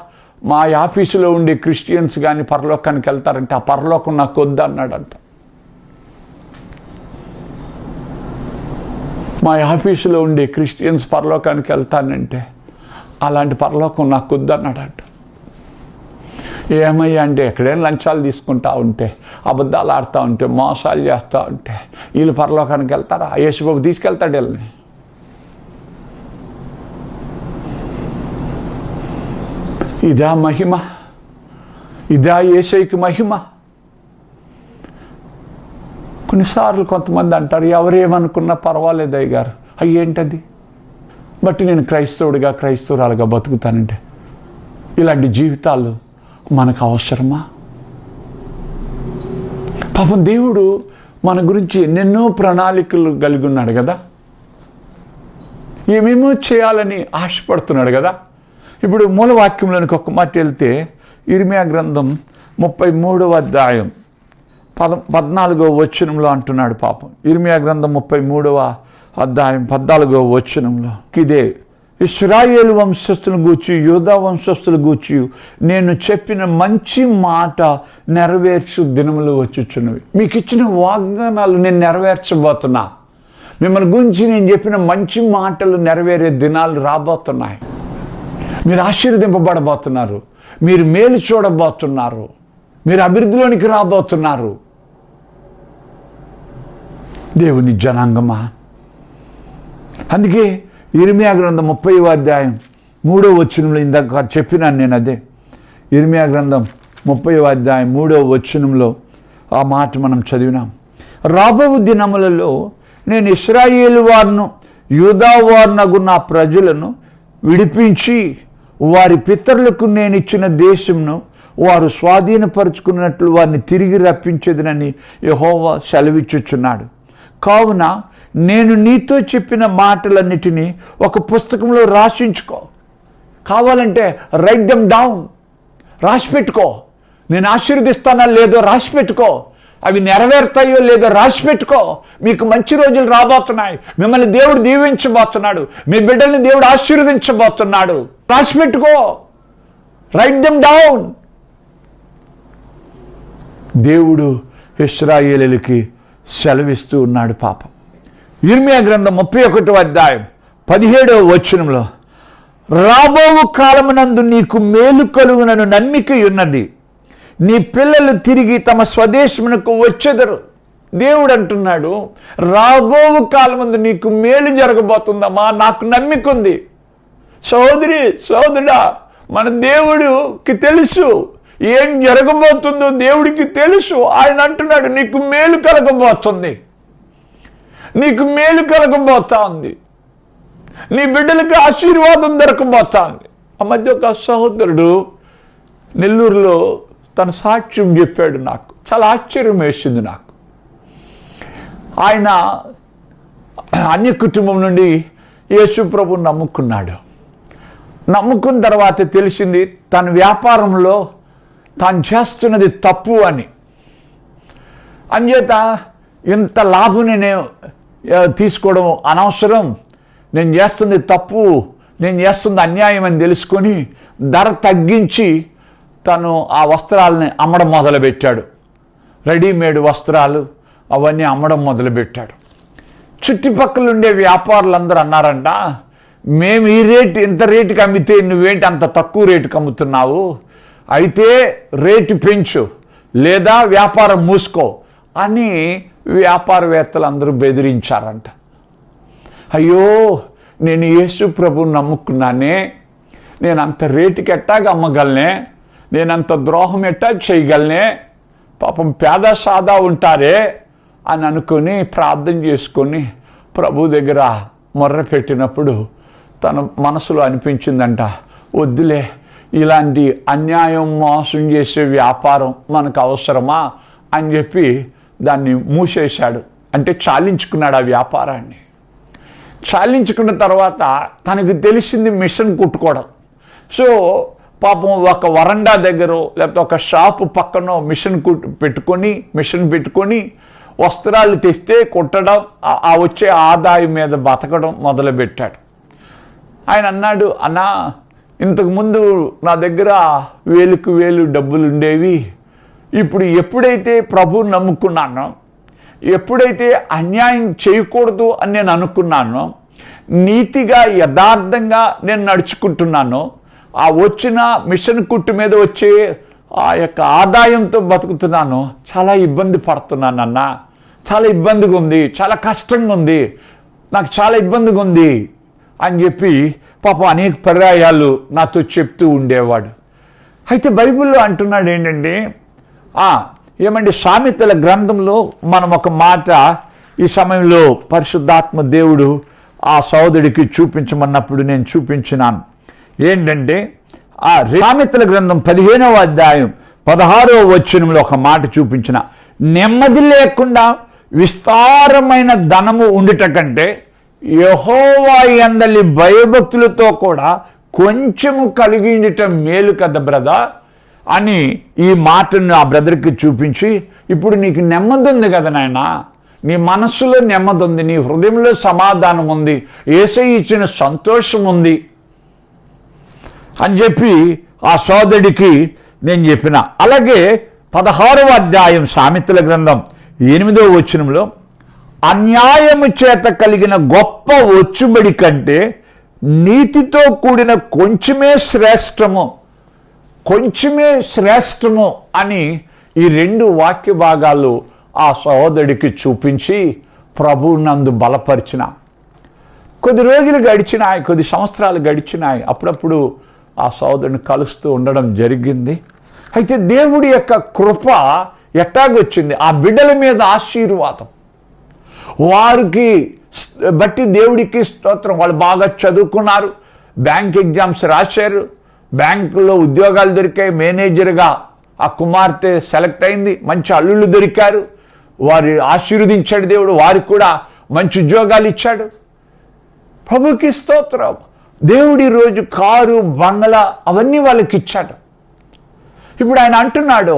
S2: మా ఆఫీసులో ఉండే క్రిస్టియన్స్ కానీ పరలోకానికి వెళ్తారంటే ఆ పరలోకం నాకు వద్దు అన్నాడంట. మా ఆఫీసులో ఉండే క్రిస్టియన్స్ పరలోకానికి వెళ్తానంటే అలాంటి పరలోకం నాకు వద్దు అన్నాడంట. ఏమయ్యా అంటే, ఎక్కడైనా లంచాలు తీసుకుంటా ఉంటే, అబద్ధాలు ఆడుతూ ఉంటే, మోసాలు చేస్తూ ఉంటే వీళ్ళు పరలోకానికి వెళ్తారా? యేసుబాబు తీసుకెళ్తాడు వీళ్ళని. ఇదా మహిమ? ఇదా యేసయ్యకి మహిమ? కొన్నిసార్లు కొంతమంది అంటారు, ఎవరేమనుకున్నా పర్వాలేదు అయ్యగారు. అయ్యేంటది? బట్టి నేను క్రైస్తవుడిగా, క్రైస్తవురాలుగా బతుకుతానంటే ఇలాంటి జీవితాలు మనకు అవసరమా? పాపం దేవుడు మన గురించి ఎన్నెన్నో ప్రణాళికలు కలిగి ఉన్నాడు కదా, ఏమేమో చేయాలని ఆశపడుతున్నాడు కదా. ఇప్పుడు మూలవాక్యంలోనికి ఒక్క మాట వెళ్తే, ఇర్మియా గ్రంథం 33వ అధ్యాయం 14వ వచనంలో అంటున్నాడు. పాపం ఇర్మియా గ్రంథం 33వ అధ్యాయం 14వ వచనంలో ఇదే ఇశ్రాయేలు వంశస్థులను గూర్చి యూదా వంశస్థులు గూర్చి నేను చెప్పిన మంచి మాట నెరవేర్చు దినములు వచ్చుచున్నవి. మీకు ఇచ్చిన వాగ్దానాలు నేను నెరవేర్చబోతున్నా. మిమ్మల్ని గురించి నేను చెప్పిన మంచి మాటలు నెరవేరే దినాలు రాబోతున్నాయి. మీరు ఆశీర్వదింపబడబోతున్నారు. మీరు మేలు చూడబోతున్నారు. మీరు అభివృద్ధిలోనికి రాబోతున్నారు. దేవుని జనాంగమా, అందుకే ఇర్మియా గ్రంథం 30వ అధ్యాయం 3వ వచనంలో ఇందాక చెప్పినాను నేను. అదే ఇర్మియా గ్రంథం 30వ అధ్యాయం 3వ వచనంలో ఆ మాట మనం చదివినాం. రాబో దినములలో నేను ఇశ్రాయేలు వారును యూదా వారునగు నా ప్రజలను విడిపించి వారి పితరులకు నేను ఇచ్చిన దేశంను వారు స్వాధీనపరుచుకున్నట్లు వారిని తిరిగి రప్పించేదనని యెహోవా సెలవిచ్చుచున్నాడు. కావున నేను నీతో చెప్పిన మాటలన్నిటినీ ఒక పుస్తకంలో రాసించుకో. కావాలంటే రైట్ దెమ్ డౌన్, రాసిపెట్టుకో. నేను ఆశీర్వదిస్తానా లేదో రాసిపెట్టుకో. అవి నెరవేరుతాయో లేదో రాసిపెట్టుకో. మీకు మంచి రోజులు రాబోతున్నాయి. మిమ్మల్ని దేవుడు దీవించబోతున్నాడు. మీ బిడ్డల్ని దేవుడు ఆశీర్వదించబోతున్నాడు. రాసిపెట్టుకో. Write them down. దేవుడు ఇశ్రాయేలుకి సెలవిస్తూ ఉన్నాడు. పాపం ఇర్మియా గ్రంథం 31వ అధ్యాయం 17వ వచనంలో రాబో కాలమునందు నీకు మేలు కలుగునను నమ్మిక ఉన్నది. నీ పిల్లలు తిరిగి తమ స్వదేశమునకు వచ్చెదరు. దేవుడు అంటున్నాడు, రాబో కాలమందు నీకు మేలు జరగబోతుందమ్మా, నాకు నమ్మిక ఉంది. సోదరి సోదరుడా, మన దేవుడికి తెలుసు ఏం జరగబోతుందో. దేవుడికి తెలుసు. ఆయన అంటున్నాడు, నీకు మేలు కలగబోతుంది, నీకు మేలు కలగబోతా ఉంది, నీ బిడ్డలకు ఆశీర్వాదం దొరకబోతా ఉంది. ఆ మధ్య ఒక సహోదరుడు నెల్లూరులో తన సాక్ష్యం చెప్పాడు. నాకు చాలా ఆశ్చర్యం వేసింది. నాకు ఆయన అన్య కుటుంబం నుండి యేసు ప్రభువుని నమ్ముకున్నాడు. నమ్ముకున్న తర్వాత తెలిసింది తన వ్యాపారంలో తాను చేస్తున్నది తప్పు అని. అంచేత ఇంత లాభం నేను తీసుకోవడం అనవసరం, నేను చేస్తుంది తప్పు, నేను చేస్తుంది అన్యాయం అని తెలుసుకొని ధర తగ్గించి తను ఆ వస్త్రాలని అమ్మడం మొదలుపెట్టాడు. రెడీమేడ్ వస్త్రాలు అవన్నీ అమ్మడం మొదలుపెట్టాడు. చుట్టుపక్కల ఉండే వ్యాపారులందరూ అన్నారంట, మేము ఈ రేటు ఇంత రేటుకి అమ్మితే నువ్వేంటి అంత తక్కువ రేటుకి అమ్ముతున్నావు, అయితే రేటు పెంచు లేదా వ్యాపారం మూసుకో అని వ్యాపారవేత్తలు అందరూ బెదిరించారంట. అయ్యో, నేను యేసు ప్రభువుని నమ్ముకున్నానే, నేను అంత రేటుకి ఎట్టాగా అమ్మగలనే, నేను అంత ద్రోహం ఎట్టా చేయగలనే, పాపం పేద సాదా ఉంటారే అని అనుకొని ప్రార్థన చేసుకొని ప్రభు దగ్గర మొర్ర పెట్టినప్పుడు తన మనసులో అనిపించిందంట, వద్దులే, ఇలాంటి అన్యాయం మోసం చేసే వ్యాపారం మనకు అవసరమా అని చెప్పి దాన్ని మూసేశాడు. అంటే చాలించుకున్నాడు ఆ వ్యాపారాన్ని. చాలించుకున్న తర్వాత తనకు తెలిసింది మిషన్ కుట్టుకోవడం. సో పాపం ఒక వరండా దగ్గర లేకపోతే ఒక షాపు పక్కన మిషన్ పెట్టుకొని వస్త్రాలు తెస్తే కుట్టడం, ఆ వచ్చే ఆదాయం మీద బతకడం మొదలుపెట్టాడు. ఆయన అన్నాడు, అన్నా, ఇంతకుముందు నా దగ్గర వేలుకు వేలు డబ్బులు ఉండేవి, ఇప్పుడు ఎప్పుడైతే ప్రభువుని నమ్ముకున్నానో, ఎప్పుడైతే అన్యాయం చేయకూడదు అని నేను అనుకున్నానో, నీతిగా యథార్థంగా నేను నడుచుకుంటున్నానో, ఆ వచ్చిన మిషన్ కుట్టు మీద వచ్చే ఆ యొక్క ఆదాయంతో బతుకుతున్నాను, చాలా ఇబ్బంది పడుతున్నానన్నా, చాలా ఇబ్బందిగా ఉంది, చాలా కష్టంగా ఉంది, నాకు చాలా ఇబ్బందిగా ఉంది అని చెప్పి పాపం అనేక పర్యాయాలు నాతో చెప్తూ ఉండేవాడు. అయితే బైబిల్లో అంటున్నాడు ఏంటంటే, ఏమండి, సామెతల గ్రంథంలో మనం ఒక మాట ఈ సమయంలో పరిశుద్ధాత్మ దేవుడు ఆ సోదరుడికి చూపించమన్నప్పుడు నేను చూపించినాను. ఏంటంటే, ఆ సామెతల గ్రంథం 15వ అధ్యాయం 16వ వచనంలో ఒక మాట చూపించిన, నెమ్మది లేకుండా విస్తారమైన ధనము ఉండుట కంటే యెహోవా యందలి భయభక్తులతో కూడా కొంచెము కలిగించటం మేలు కదా బ్రదర్ అని ఈ మాటను ఆ బ్రదర్కి చూపించి, ఇప్పుడు నీకు నెమ్మది ఉంది కదా నాయన, నీ మనస్సులో నెమ్మది ఉంది, నీ హృదయంలో సమాధానం ఉంది, యేసయ్య ఇచ్చిన సంతోషం ఉంది అని చెప్పి ఆ సోదరుడికి నేను చెప్పిన. అలాగే 16వ అధ్యాయం సామెతల గ్రంథం 8వ వచనంలో, అన్యాయము చేత కలిగిన గొప్ప ఒచ్చుబడి కంటే నీతితో కూడిన కొంచెమే శ్రేష్టము అని ఈ 2 వాక్య భాగాలు ఆ సహోదరుడికి చూపించి ప్రభువు నందు బలపరిచిన. కొద్ది రోజులు గడిచినాయి, కొద్ది సంవత్సరాలు గడిచినాయి. అప్పుడప్పుడు ఆ సహోదరుని కలుస్తూ ఉండడం జరిగింది. అయితే దేవుడి యొక్క కృప ఎట్టాగొచ్చింది, ఆ బిడ్డల మీద ఆశీర్వాదం, వారికి బట్టి దేవుడికి స్తోత్రం. వాళ్ళు బాగా చదువుకున్నారు, బ్యాంక్ ఎగ్జామ్స్ రాశారు, బ్యాంకులో ఉద్యోగాలు దొరికాయి, మేనేజర్గా ఆ కుమార్తె సెలెక్ట్ అయింది, మంచి అల్లుళ్ళు దొరికారు, వారి ఆశీర్వదించాడు దేవుడు, వారికి కూడా మంచి ఉద్యోగాలు ఇచ్చాడు. ప్రభుకి స్తోత్రం. దేవుడి రోజు కారు, బంగళా అవన్నీ వాళ్ళకి ఇచ్చాడు. ఇప్పుడు ఆయన అంటున్నాడు,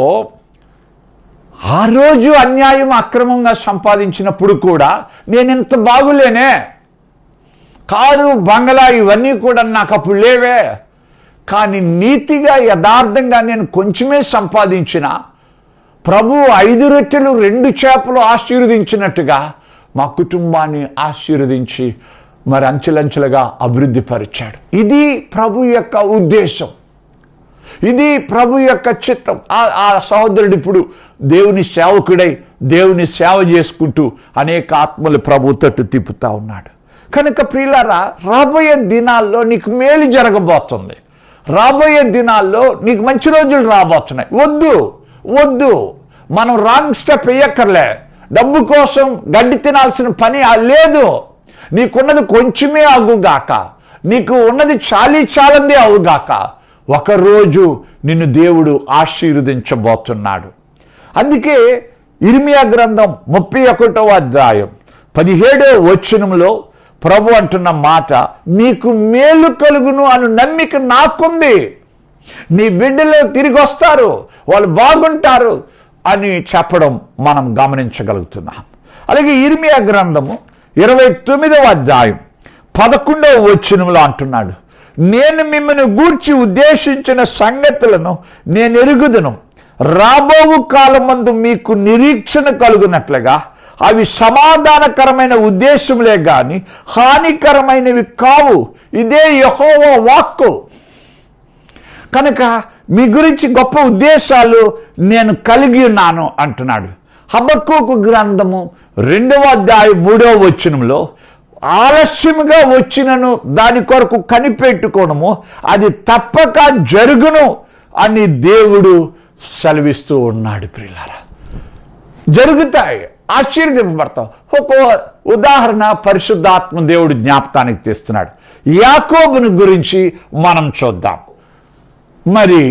S2: ఆ రోజు అన్యాయం అక్రమంగా సంపాదించినప్పుడు కూడా నేను ఇంత బాగులేనే, కారు బంగళా ఇవన్నీ కూడా నాకు అప్పుడు లేవే, కానీ నీతిగా యథార్థంగా నేను కొంచెమే సంపాదించిన ప్రభు 5 రొట్టెలు 2 చేపలు ఆశీర్వదించినట్టుగా మా కుటుంబాన్ని ఆశీర్వదించి మరి అంచెలంచెలుగా అభివృద్ధి పరిచాడు. ఇది ప్రభు యొక్క ఉద్దేశం, ఇది ప్రభు యొక్క చిత్తం. ఆ సహోదరుడు ఇప్పుడు దేవుని సేవకుడై దేవుని సేవ చేసుకుంటూ అనేక ఆత్మలు ప్రభు తట్టు తిప్పుతా ఉన్నాడు. కనుక ప్రియులారా, రాబోయే దినాల్లో నీకు మేలు జరగబోతుంది, రాబోయే దినాల్లో నీకు మంచి రోజులు రాబోతున్నాయి. వద్దు మనం రాంగ్ స్టెప్ వేయక్కర్లే. డబ్బు కోసం గడ్డి తినాల్సిన పని లేదు. నీకున్నది కొంచెమే అగుగాక, నీకు ఉన్నది చాలందే అవుగాక, ఒకరోజు నిన్ను దేవుడు ఆశీర్వదించబోతున్నాడు. అందుకే ఇర్మియా గ్రంథం 31వ అధ్యాయం 17వ వచనంలో ప్రభు అంటున్న మాట, నీకు మేలు కలుగును అను నమ్మిక నాకుంది, నీ బిడ్డలు తిరిగి వస్తారు, వాళ్ళు బాగుంటారు అని చెప్పడం మనం గమనించగలుగుతున్నాం. అలాగే ఇర్మియా గ్రంథము 29వ అధ్యాయం 11వ వచనంలో అంటున్నాడు, నేను మిమ్మల్ని గూర్చి ఉద్దేశించిన సంగతులను నేను ఎరుగుదును, రాబోవు కాలమందు మీకు నిరీక్షణ కలుగునట్లుగా అవి సమాధానకరమైన ఉద్దేశములే గాని హానికరమైనవి కావు. ఇదే యెహోవా వాక్కు. కనుక మీ గురించి గొప్ప ఉద్దేశాలు నేను కలిగి ఉన్నాను అంటున్నాడు. హబక్కూకు గ్రంథము 2వ అధ్యాయం 3వ వచనంలో, ఆలస్యముగా వచ్చినను దాని కొరకు కనిపెట్టుకోనము, అది తప్పక జరుగును అని దేవుడు సెలవిస్తూ ఉన్నాడు. ప్రియులారా, జరుగుతాయి, ఆశీర్వదింపబడతాం. ఒక ఉదాహరణ పరిశుద్ధాత్మ దేవుడు జ్ఞాపకానికి తెస్తున్నాడు. యాకోబుని గురించి మనం చూద్దాం. మరి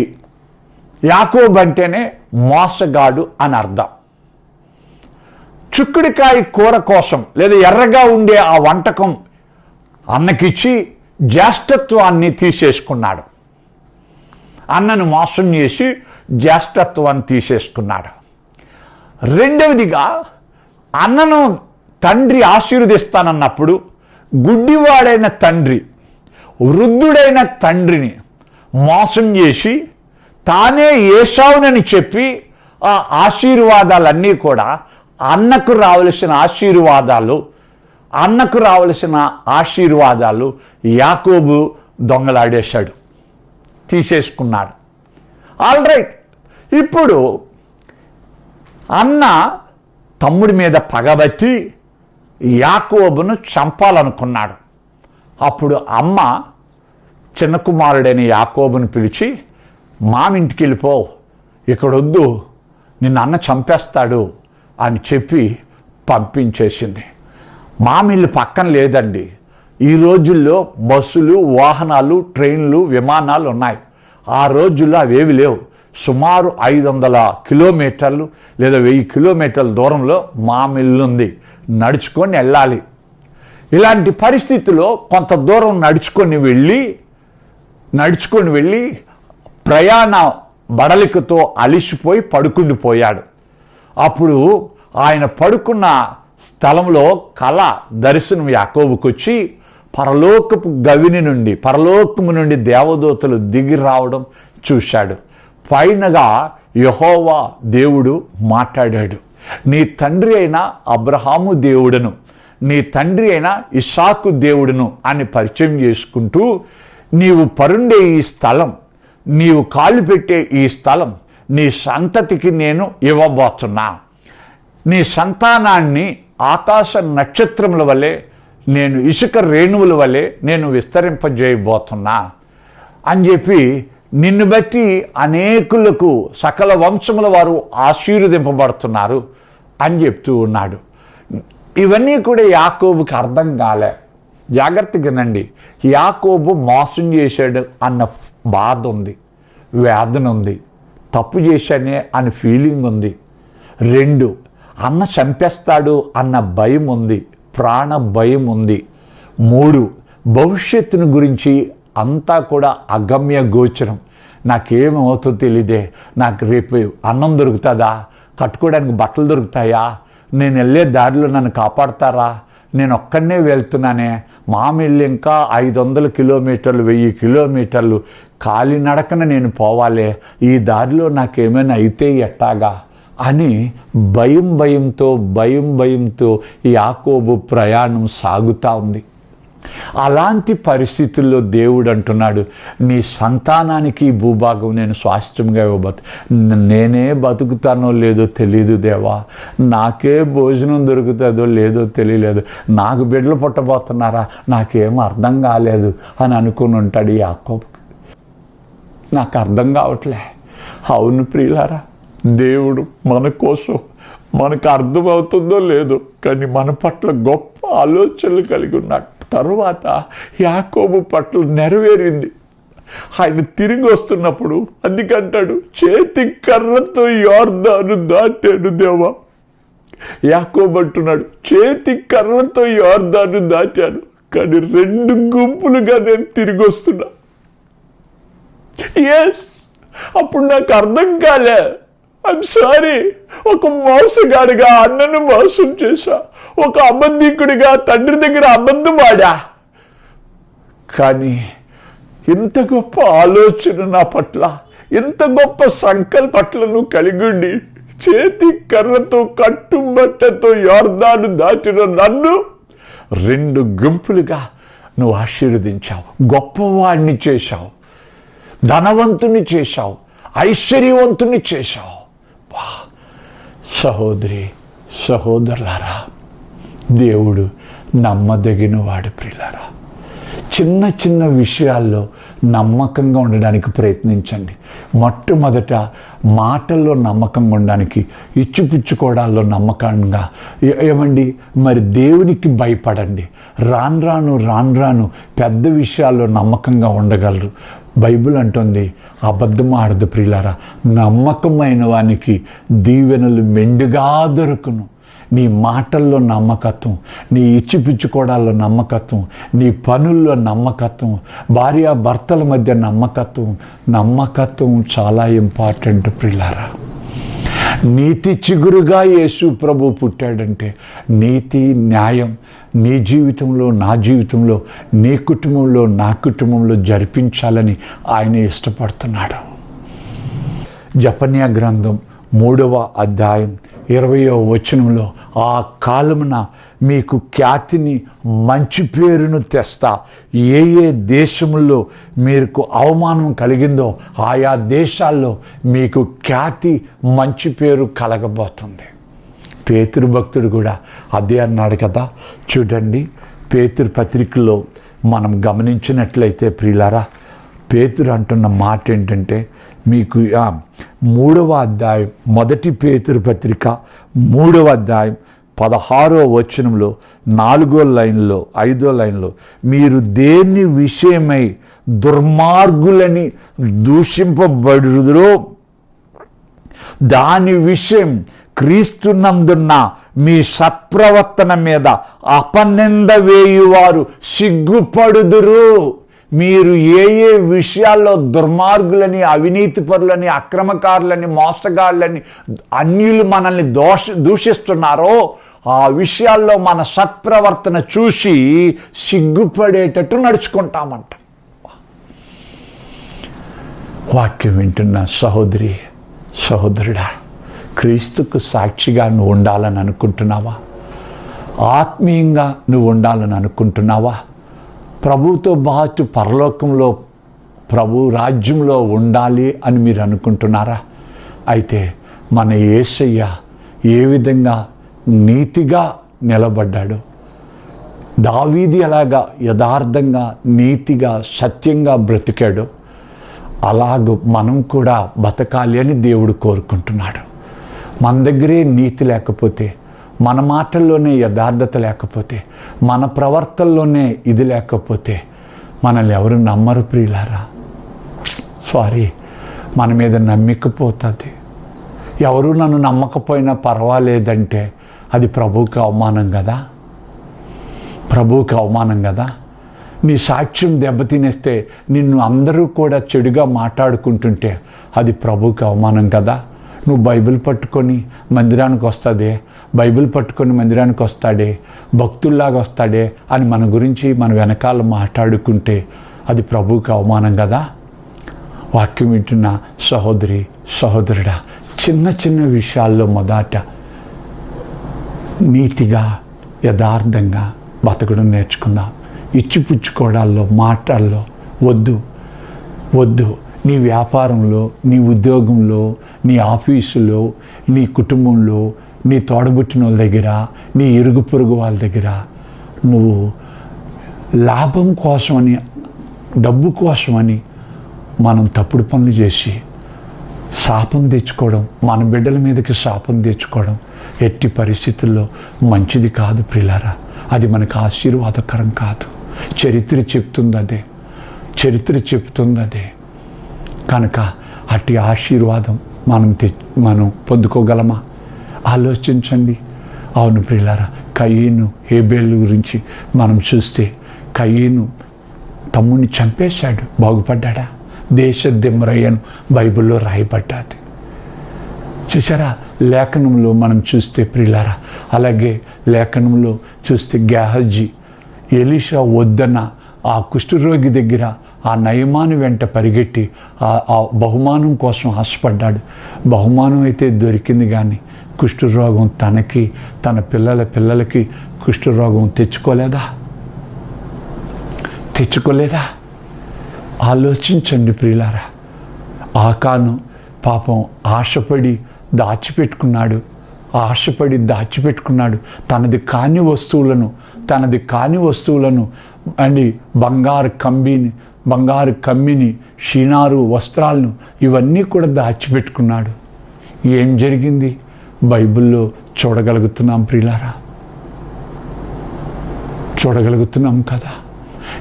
S2: యాకోబు అంటేనే మోసగాడు అని అర్థం. చుక్కుడికాయ కూర కోసం లేదా ఎర్రగా ఉండే ఆ వంటకం అన్నకిచ్చి జ్యేష్ఠత్వాన్ని తీసేసుకున్నాడు. అన్నను మోసం చేసి జ్యేష్ఠత్వాన్ని తీసేసుకున్నాడు. రెండవదిగా, అన్నను తండ్రి ఆశీర్వదిస్తానన్నప్పుడు గుడ్డివాడైన తండ్రి వృద్ధుడైన తండ్రిని మోసం చేసి తానే ఏశావునని చెప్పి ఆ ఆశీర్వాదాలన్నీ కూడా అన్నకు రావలసిన ఆశీర్వాదాలు యాకోబు దొంగలాడేశాడు, తీసేసుకున్నాడు. ఆల్ రైట్, ఇప్పుడు అన్న తమ్ముడి మీద పగబట్టి యాకోబును చంపాలనుకున్నాడు. అప్పుడు అమ్మ చిన్న కుమారుడైన యాకోబును పిలిచి, మామింటికి వెళ్ళిపో, ఇక్కడొద్దు, నిన్ను అన్న చంపేస్తాడు అని చెప్పి పంపించేసింది. మామిల్లు పక్కన లేదండి. ఈ రోజుల్లో బస్సులు, వాహనాలు, ట్రైన్లు, విమానాలు ఉన్నాయి. ఆ రోజుల్లో అవేవి లేవు. సుమారు 500 కిలోమీటర్లు లేదా 1000 కిలోమీటర్ల దూరంలో మామిల్లు ఉంది, నడుచుకొని వెళ్ళాలి. ఇలాంటి పరిస్థితిలో కొంత దూరం నడుచుకొని వెళ్ళి ప్రయాణ బడలికతో అలిసిపోయి పడుకుండిపోయాడు. అప్పుడు ఆయన పడుకున్న స్థలంలో కళ దర్శనం యాకోబుకు వచ్చి పరలోకపు గవిని నుండి పరలోకము నుండి దేవదూతలు దిగి రావడం చూశాడు. పైనగా యెహోవా దేవుడు మాట్లాడాడు, నీ తండ్రి అయిన అబ్రహాము దేవుడను, నీ తండ్రి అయిన ఇస్సాకు దేవుడును అని పరిచయం చేసుకుంటూ, నీవు పరుండే ఈ స్థలం, నీవు కాలు పెట్టే ఈ స్థలం నీ సంతతికి నేను ఇవ్వబోతున్నా. నీ సంతానాన్ని ఆకాశ నక్షత్రముల వలె నేను ఇసుక రేణువుల వలె నేను విస్తరింపజేయబోతున్నా అని చెప్పి, నిన్ను బట్టి అనేకులకు సకల వంశముల వారు ఆశీర్వదింపబడుతున్నారు అని చెప్తూ ఉన్నాడు. ఇవన్నీ కూడా యాకోబుకి అర్థం కాలే. జాగ్రత్తగా వినండి. యాకోబు మోసం చేశాడు అన్న బాధ ఉంది, వేదన ఉంది, తప్పు చేశానే అని ఫీలింగ్ ఉంది. 2, అన్న చంపేస్తాడు అన్న భయం ఉంది, ప్రాణ భయం ఉంది. 3, భవిష్యత్తును గురించి అంతా కూడా అగమ్య గోచరం. నాకేమవుతుందో తెలియదే, నాకు రేపు అన్నం దొరుకుతుందా, కట్టుకోవడానికి బట్టలు దొరుకుతాయా, నేను వెళ్ళే దారిలో నన్ను కాపాడతారా, నేను ఒక్కడనే వెళ్తున్నానే, మామిళ్ళు ఇంకా 500 కిలోమీటర్లు 1000 కిలోమీటర్లు కాలినడకన నేను పోవాలే, ఈ దారిలో నాకేమైనా అయితే ఎట్టాగా అని భయంతో యాకోబు ప్రయాణం సాగుతూ ఉంది. అలాంటి పరిస్థితుల్లో దేవుడు అంటున్నాడు, నీ సంతానానికి ఈ భూభాగం నేను స్వాస్థ్యంగా నేనే బతుకుతానో లేదో తెలియదు దేవా, నాకే భోజనం దొరుకుతుందో లేదో తెలియలేదు, నాకు బిడ్డలు పుట్టబోతున్నారా నాకేం అర్థం కాలేదు అని అనుకుని ఉంటాడు యాకోబు. నాకు అర్థం కావట్లే. అవును ప్రియులారా, దేవుడు మన కోసం, మనకు అర్థమవుతుందో లేదో కానీ మన పట్ల గొప్ప ఆలోచనలు కలిగి ఉన్నాడు. తరువాత యాకోబు పట్ల నెరవేరింది. ఆయన తిరిగి వస్తున్నప్పుడు అందుకంటాడు, చేతి కర్రతో యోర్దాను దాటాను దేవా. యాకోబు అంటున్నాడు, చేతి కర్రతో యోర్దాను దాటాను, కానీ 2 గుంపులుగా నేను తిరిగి వస్తున్నా. ఎస్, అప్పుడు నాకు అర్థం కాలే. I'm sorry. ఒక మోసగాడిగా అన్నను మోసం చేశా, ఒక అబద్ధికుడిగా తండ్రి దగ్గర అబద్ధం ఆడా. కానీ ఇంత గొప్ప ఆలోచన నా పట్ల, ఇంత గొప్ప సంకల్పట్లను కలిగి ఉండి చేతి కర్రతో కట్టుబట్టతో యోర్దాను దాటిన నన్ను 2 గుంపులుగా నువ్వు ఆశీర్వదించావు, గొప్పవాడిని చేశావు, ధనవంతుని చేశావు, ఐశ్వర్యవంతుని చేశావు. సహోదరి సహోదరులారా, దేవుడు నమ్మదగిన వాడు. ప్రియులారా, చిన్న చిన్న విషయాల్లో నమ్మకంగా ఉండడానికి ప్రయత్నించండి. మొట్టమొదట మాటల్లో నమ్మకంగా ఉండడానికి, ఇచ్చిపుచ్చుకోవడాల్లో నమ్మకంగా ఏమండి మరి దేవునికి భయపడండి. రాను రాను పెద్ద విషయాల్లో నమ్మకంగా ఉండగలరు. బైబిల్ అంటుంది, అబద్ధం ఆడదు ప్రియులారా, నమ్మకమైన వానికి దీవెనలు మెండుగా దొరుకును. నీ మాటల్లో నమ్మకత్వం, నీ ఇచ్చిపుచ్చుకోవడాల్లో నమ్మకత్వం, నీ పనుల్లో నమ్మకత్వం, భార్యాభర్తల మధ్య నమ్మకత్వం చాలా ఇంపార్టెంట్ ప్రియులారా. నీతి చిగురుగా యేసు ప్రభు పుట్టాడంటే నీతి న్యాయం నీ జీవితంలో, నా జీవితంలో, నీ కుటుంబంలో, నా కుటుంబంలో జరిపించాలని ఆయన ఇష్టపడుతున్నాడు. జెఫన్యా గ్రంథం 3వ అధ్యాయం 20వ వచనంలో, ఆ కాలమున మీకు ఖ్యాతిని మంచి పేరును తెస్తా, ఏ దేశముల్లో మీకు అవమానం కలిగిందో ఆయా దేశాల్లో మీకు ఖ్యాతి మంచి పేరు కలగబోతుంది. పేతురు భక్తుడు కూడా అదే అన్నాడు కదా. చూడండి, పేతురు పత్రికలో మనం గమనించినట్లయితే ప్రియులారా, పేతురు అంటున్న మాట ఏంటంటే, మీకు 3వ అధ్యాయం 1 పేతురు పత్రిక 3వ అధ్యాయం 16వ వచనంలో 4వ లైన్లో 5వ లైన్లో, మీరు దేని విషయమై దుర్మార్గులని దూషింపబడుదురో దాని విషయం క్రీస్తునందున్న మీ సత్ప్రవర్తన మీద అపనింద వేయువారు సిగ్గుపడుదురు. మీరు ఏ విషయాల్లో దుర్మార్గులని, అవినీతి పరులని, అక్రమకారులని, మోసగాళ్ళని, అన్యులు మనల్ని దూషిస్తున్నారో ఆ విషయాల్లో మన సత్ప్రవర్తన చూసి సిగ్గుపడేటట్టు నడుచుకుంటామంట. వాక్యం వింటున్న సహోదరి సహోదరుడా, క్రీస్తుకు సాక్షిగా నువ్వు ఉండాలని అనుకుంటున్నావా? ఆత్మీయంగా నువ్వు ఉండాలని అనుకుంటున్నావా? ప్రభువుతో పాటు పరలోకంలో ప్రభు రాజ్యంలో ఉండాలి అని మీరు అనుకుంటున్నారా? అయితే మన యేసయ్య ఏ విధంగా నీతిగా నిలబడ్డాడు, దావీదు ఎలాగా యథార్థంగా నీతిగా సత్యంగా బ్రతికాడు, అలాగూ మనం కూడా బతకాలి అని దేవుడు కోరుకుంటున్నాడు. మన దగ్గరే నీతి లేకపోతే, మన మాటల్లోనే యథార్థత లేకపోతే, మన ప్రవర్తనలోనే ఇది లేకపోతే మనల్ని ఎవరు నమ్మరు ప్రియులారా. సారీ, మన మీద నమ్మికపోతుంది. ఎవరు నన్ను నమ్మకపోయినా పర్వాలేదంటే అది ప్రభువుకి అవమానం కదా, ప్రభువుకి అవమానం కదా. నీ సాక్ష్యం దెబ్బతినేస్తే నిన్ను అందరూ కూడా చెడుగా మాట్లాడుకుంటుంటే అది ప్రభువుకి అవమానం కదా. నువ్వు బైబిల్ పట్టుకొని మందిరానికి వస్తాడే, బైబిల్ పట్టుకొని మందిరానికి వస్తాడే, భక్తుల్లాగా వస్తాడే అని మన గురించి మన వెనకాల మాట్లాడుకుంటే అది ప్రభువుకి అవమానం కదా. వాక్యం వింటున్న సహోదరి సహోదరుడా, చిన్న చిన్న విషయాల్లో మొదట నీతిగా యథార్థంగా బతకడం నేర్చుకుందాం. ఇచ్చిపుచ్చుకోవడాల్లో మాటల్లో వద్దు వద్దు. నీ వ్యాపారంలో, నీ ఉద్యోగంలో, నీ ఆఫీసులో, నీ కుటుంబంలో, నీ తోడబుట్టిన వాళ్ళ దగ్గర, నీ ఇరుగు పొరుగు వాళ్ళ దగ్గర నువ్వు లాభం కోసమని, డబ్బు కోసమని మనం తప్పుడు పనులు చేసి శాపం తెచ్చుకోవడం, మన బిడ్డల మీదకి శాపం తెచ్చుకోవడం ఎట్టి పరిస్థితుల్లో మంచిది కాదు ప్రియులారా. అది మనకు ఆశీర్వాదకరం కాదు. చరిత్ర చెప్తుంది అదే, చరిత్ర చెప్తుంది అదే. కనుక అట్టి ఆశీర్వాదం మనం పొందుకోగలమా? ఆలోచించండి. అవును ప్రియులారా, కయీను హేబేలు గురించి మనం చూస్తే కయీను తమ్ముడిని చంపేశాడు, బాగుపడ్డా? దేశదిమ్మరయ్యను బైబిల్లో రాయబడ్డాది. చూసారా? లేఖనంలో మనం చూస్తే ప్రియులారా, అలాగే లేఖనంలో చూస్తే గేహజీ ఎలీషా వద్దన్న ఆ కుష్ఠరోగి దగ్గర ఆ నయమాను వెంట పరిగెట్టి ఆ బహుమానం కోసం ఆశపడ్డాడు. బహుమానం అయితే దొరికింది, కానీ కుష్ఠరోగం తనకి తన పిల్లలకి కుష్ఠరోగం తెచ్చుకోలేదా? ఆలోచించండి ప్రియులారా. ఆకాను పాపం ఆశపడి దాచిపెట్టుకున్నాడు. తనది కాని వస్తువులను అండి, బంగారు కమ్మిని, షీనారు వస్త్రాలను ఇవన్నీ కూడా దాచిపెట్టుకున్నాడు. ఏం జరిగింది బైబిల్లో చూడగలుగుతున్నాం ప్రియులారా, చూడగలుగుతున్నాం కదా.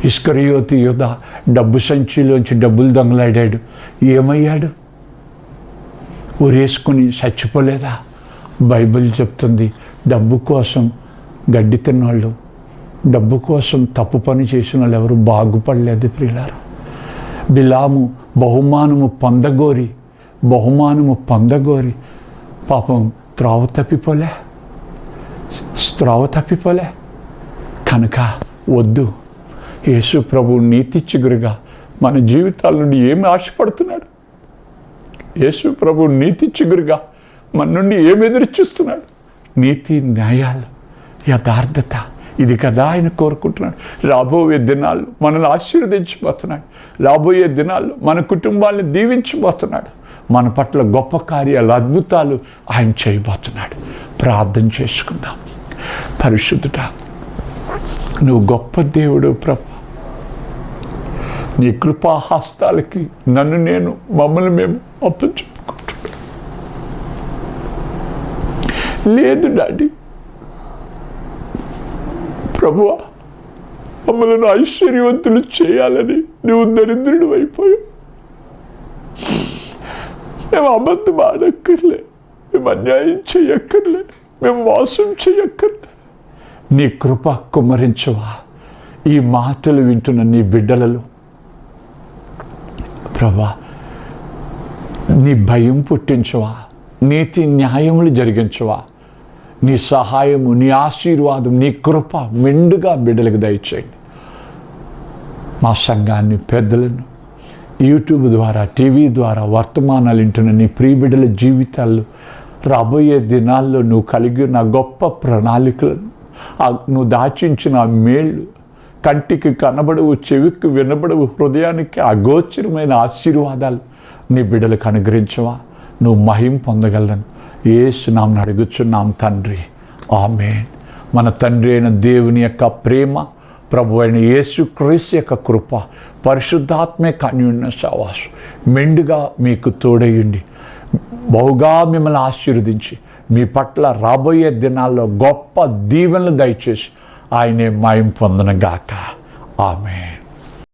S2: ఇస్కరియోతు యూదా డబ్బు సంచిలోంచి డబ్బులు దొంగలాడాడు. ఏమయ్యాడు? ఉరేసుకుని చచ్చిపోలేదా? బైబిల్ చెప్తుంది, డబ్బు కోసం గడ్డి తిన్నవాళ్ళు, డబ్బు కోసం తప్పు పని చేసిన వాళ్ళు ఎవరు బాగుపడలేదు ప్రియులారా. బిలాము బహుమానము పొందగోరి పాపం త్రోవ తప్పిపోలే. కనుక వద్దు. యేసు ప్రభు నీతి చిగురుగా మన జీవితాల నుండి ఏమి ఆశపడుతున్నాడు? యేసు ప్రభు నీతి చిగురుగా మన నుండి ఏమి ఎదురు చూస్తున్నాడు? నీతి, న్యాయాలు, యథార్థత, ఇది కదా ఆయన కోరుకుంటున్నాడు. రాబోయే దినాల్లో మనల్ని ఆశీర్వదించబోతున్నాడు. రాబోయే దినాల్లో మన కుటుంబాన్ని దీవించబోతున్నాడు. మన పట్ల గొప్ప కార్యాలు, అద్భుతాలు ఆయన చేయబోతున్నాడు. ప్రార్థన చేసుకుందాం. పరిశుద్ధుడా, నువ్వు గొప్ప దేవుడు ప్రభు. నీ కృపాహస్తాలకి మమ్మల్ని మేము అప్పచెప్పుకుంటున్నాం. లేదు డాడీ, ప్రభువా, మమ్మల్ని ఐశ్వర్యవంతులు చేయాలని నువ్వు దరిద్రుడు అయిపోయావు. మేము అబద్ధం ఆడక్కర్లే, మేము అన్యాయం చేయక్కర్లే, మేము మోసం చేయక్కర్లే. నీ కృప కుమ్మరించవా ఈ మాటలు వింటున్న నీ బిడ్డలలో ప్రభా. నీ భయం పుట్టించవా, నీతి న్యాయములు జరిగించవా. నీ సహాయము, నీ ఆశీర్వాదం, నీ కృప మెండుగా బిడ్డలకు దయచేయండి. మా సంఘాన్ని, పెద్దలను యూట్యూబ్ ద్వారా, టీవీ ద్వారా వర్తమానాలు వింటున్న నీ ప్రియ బిడ్డల జీవితాల్లో రాబోయే దినాల్లో నువ్వు కలిగి ఉన్న గొప్ప ప్రణాళికలను, నువ్వు దాచించిన మేళ్ళు, కంటికి కనబడవు, చెవికి వినబడవు, హృదయానికి అగోచరమైన ఆశీర్వాదాలు నీ బిడ్డలకు అనుగ్రహించవా? నువ్వు మహిమ పొందగలను. యేసు నామమున అడుగుచున్నాం తండ్రి, ఆమేన్. మన తండ్రి అయిన దేవుని యొక్క ప్రేమ, ప్రభు అయిన యేసుక్రీస్తు యొక్క కృప, పరిశుద్ధాత్మ కన్యున్న సహవాసం మెండుగా మీకు తోడయుండి బహుగా మిమ్మల్ని ఆశీర్వదించి మీ పట్ల రాబోయే దినాల్లో గొప్ప దీవెనలు దయచేసి ఆయనే మహిమ పొందనుగాక. ఆమేన్.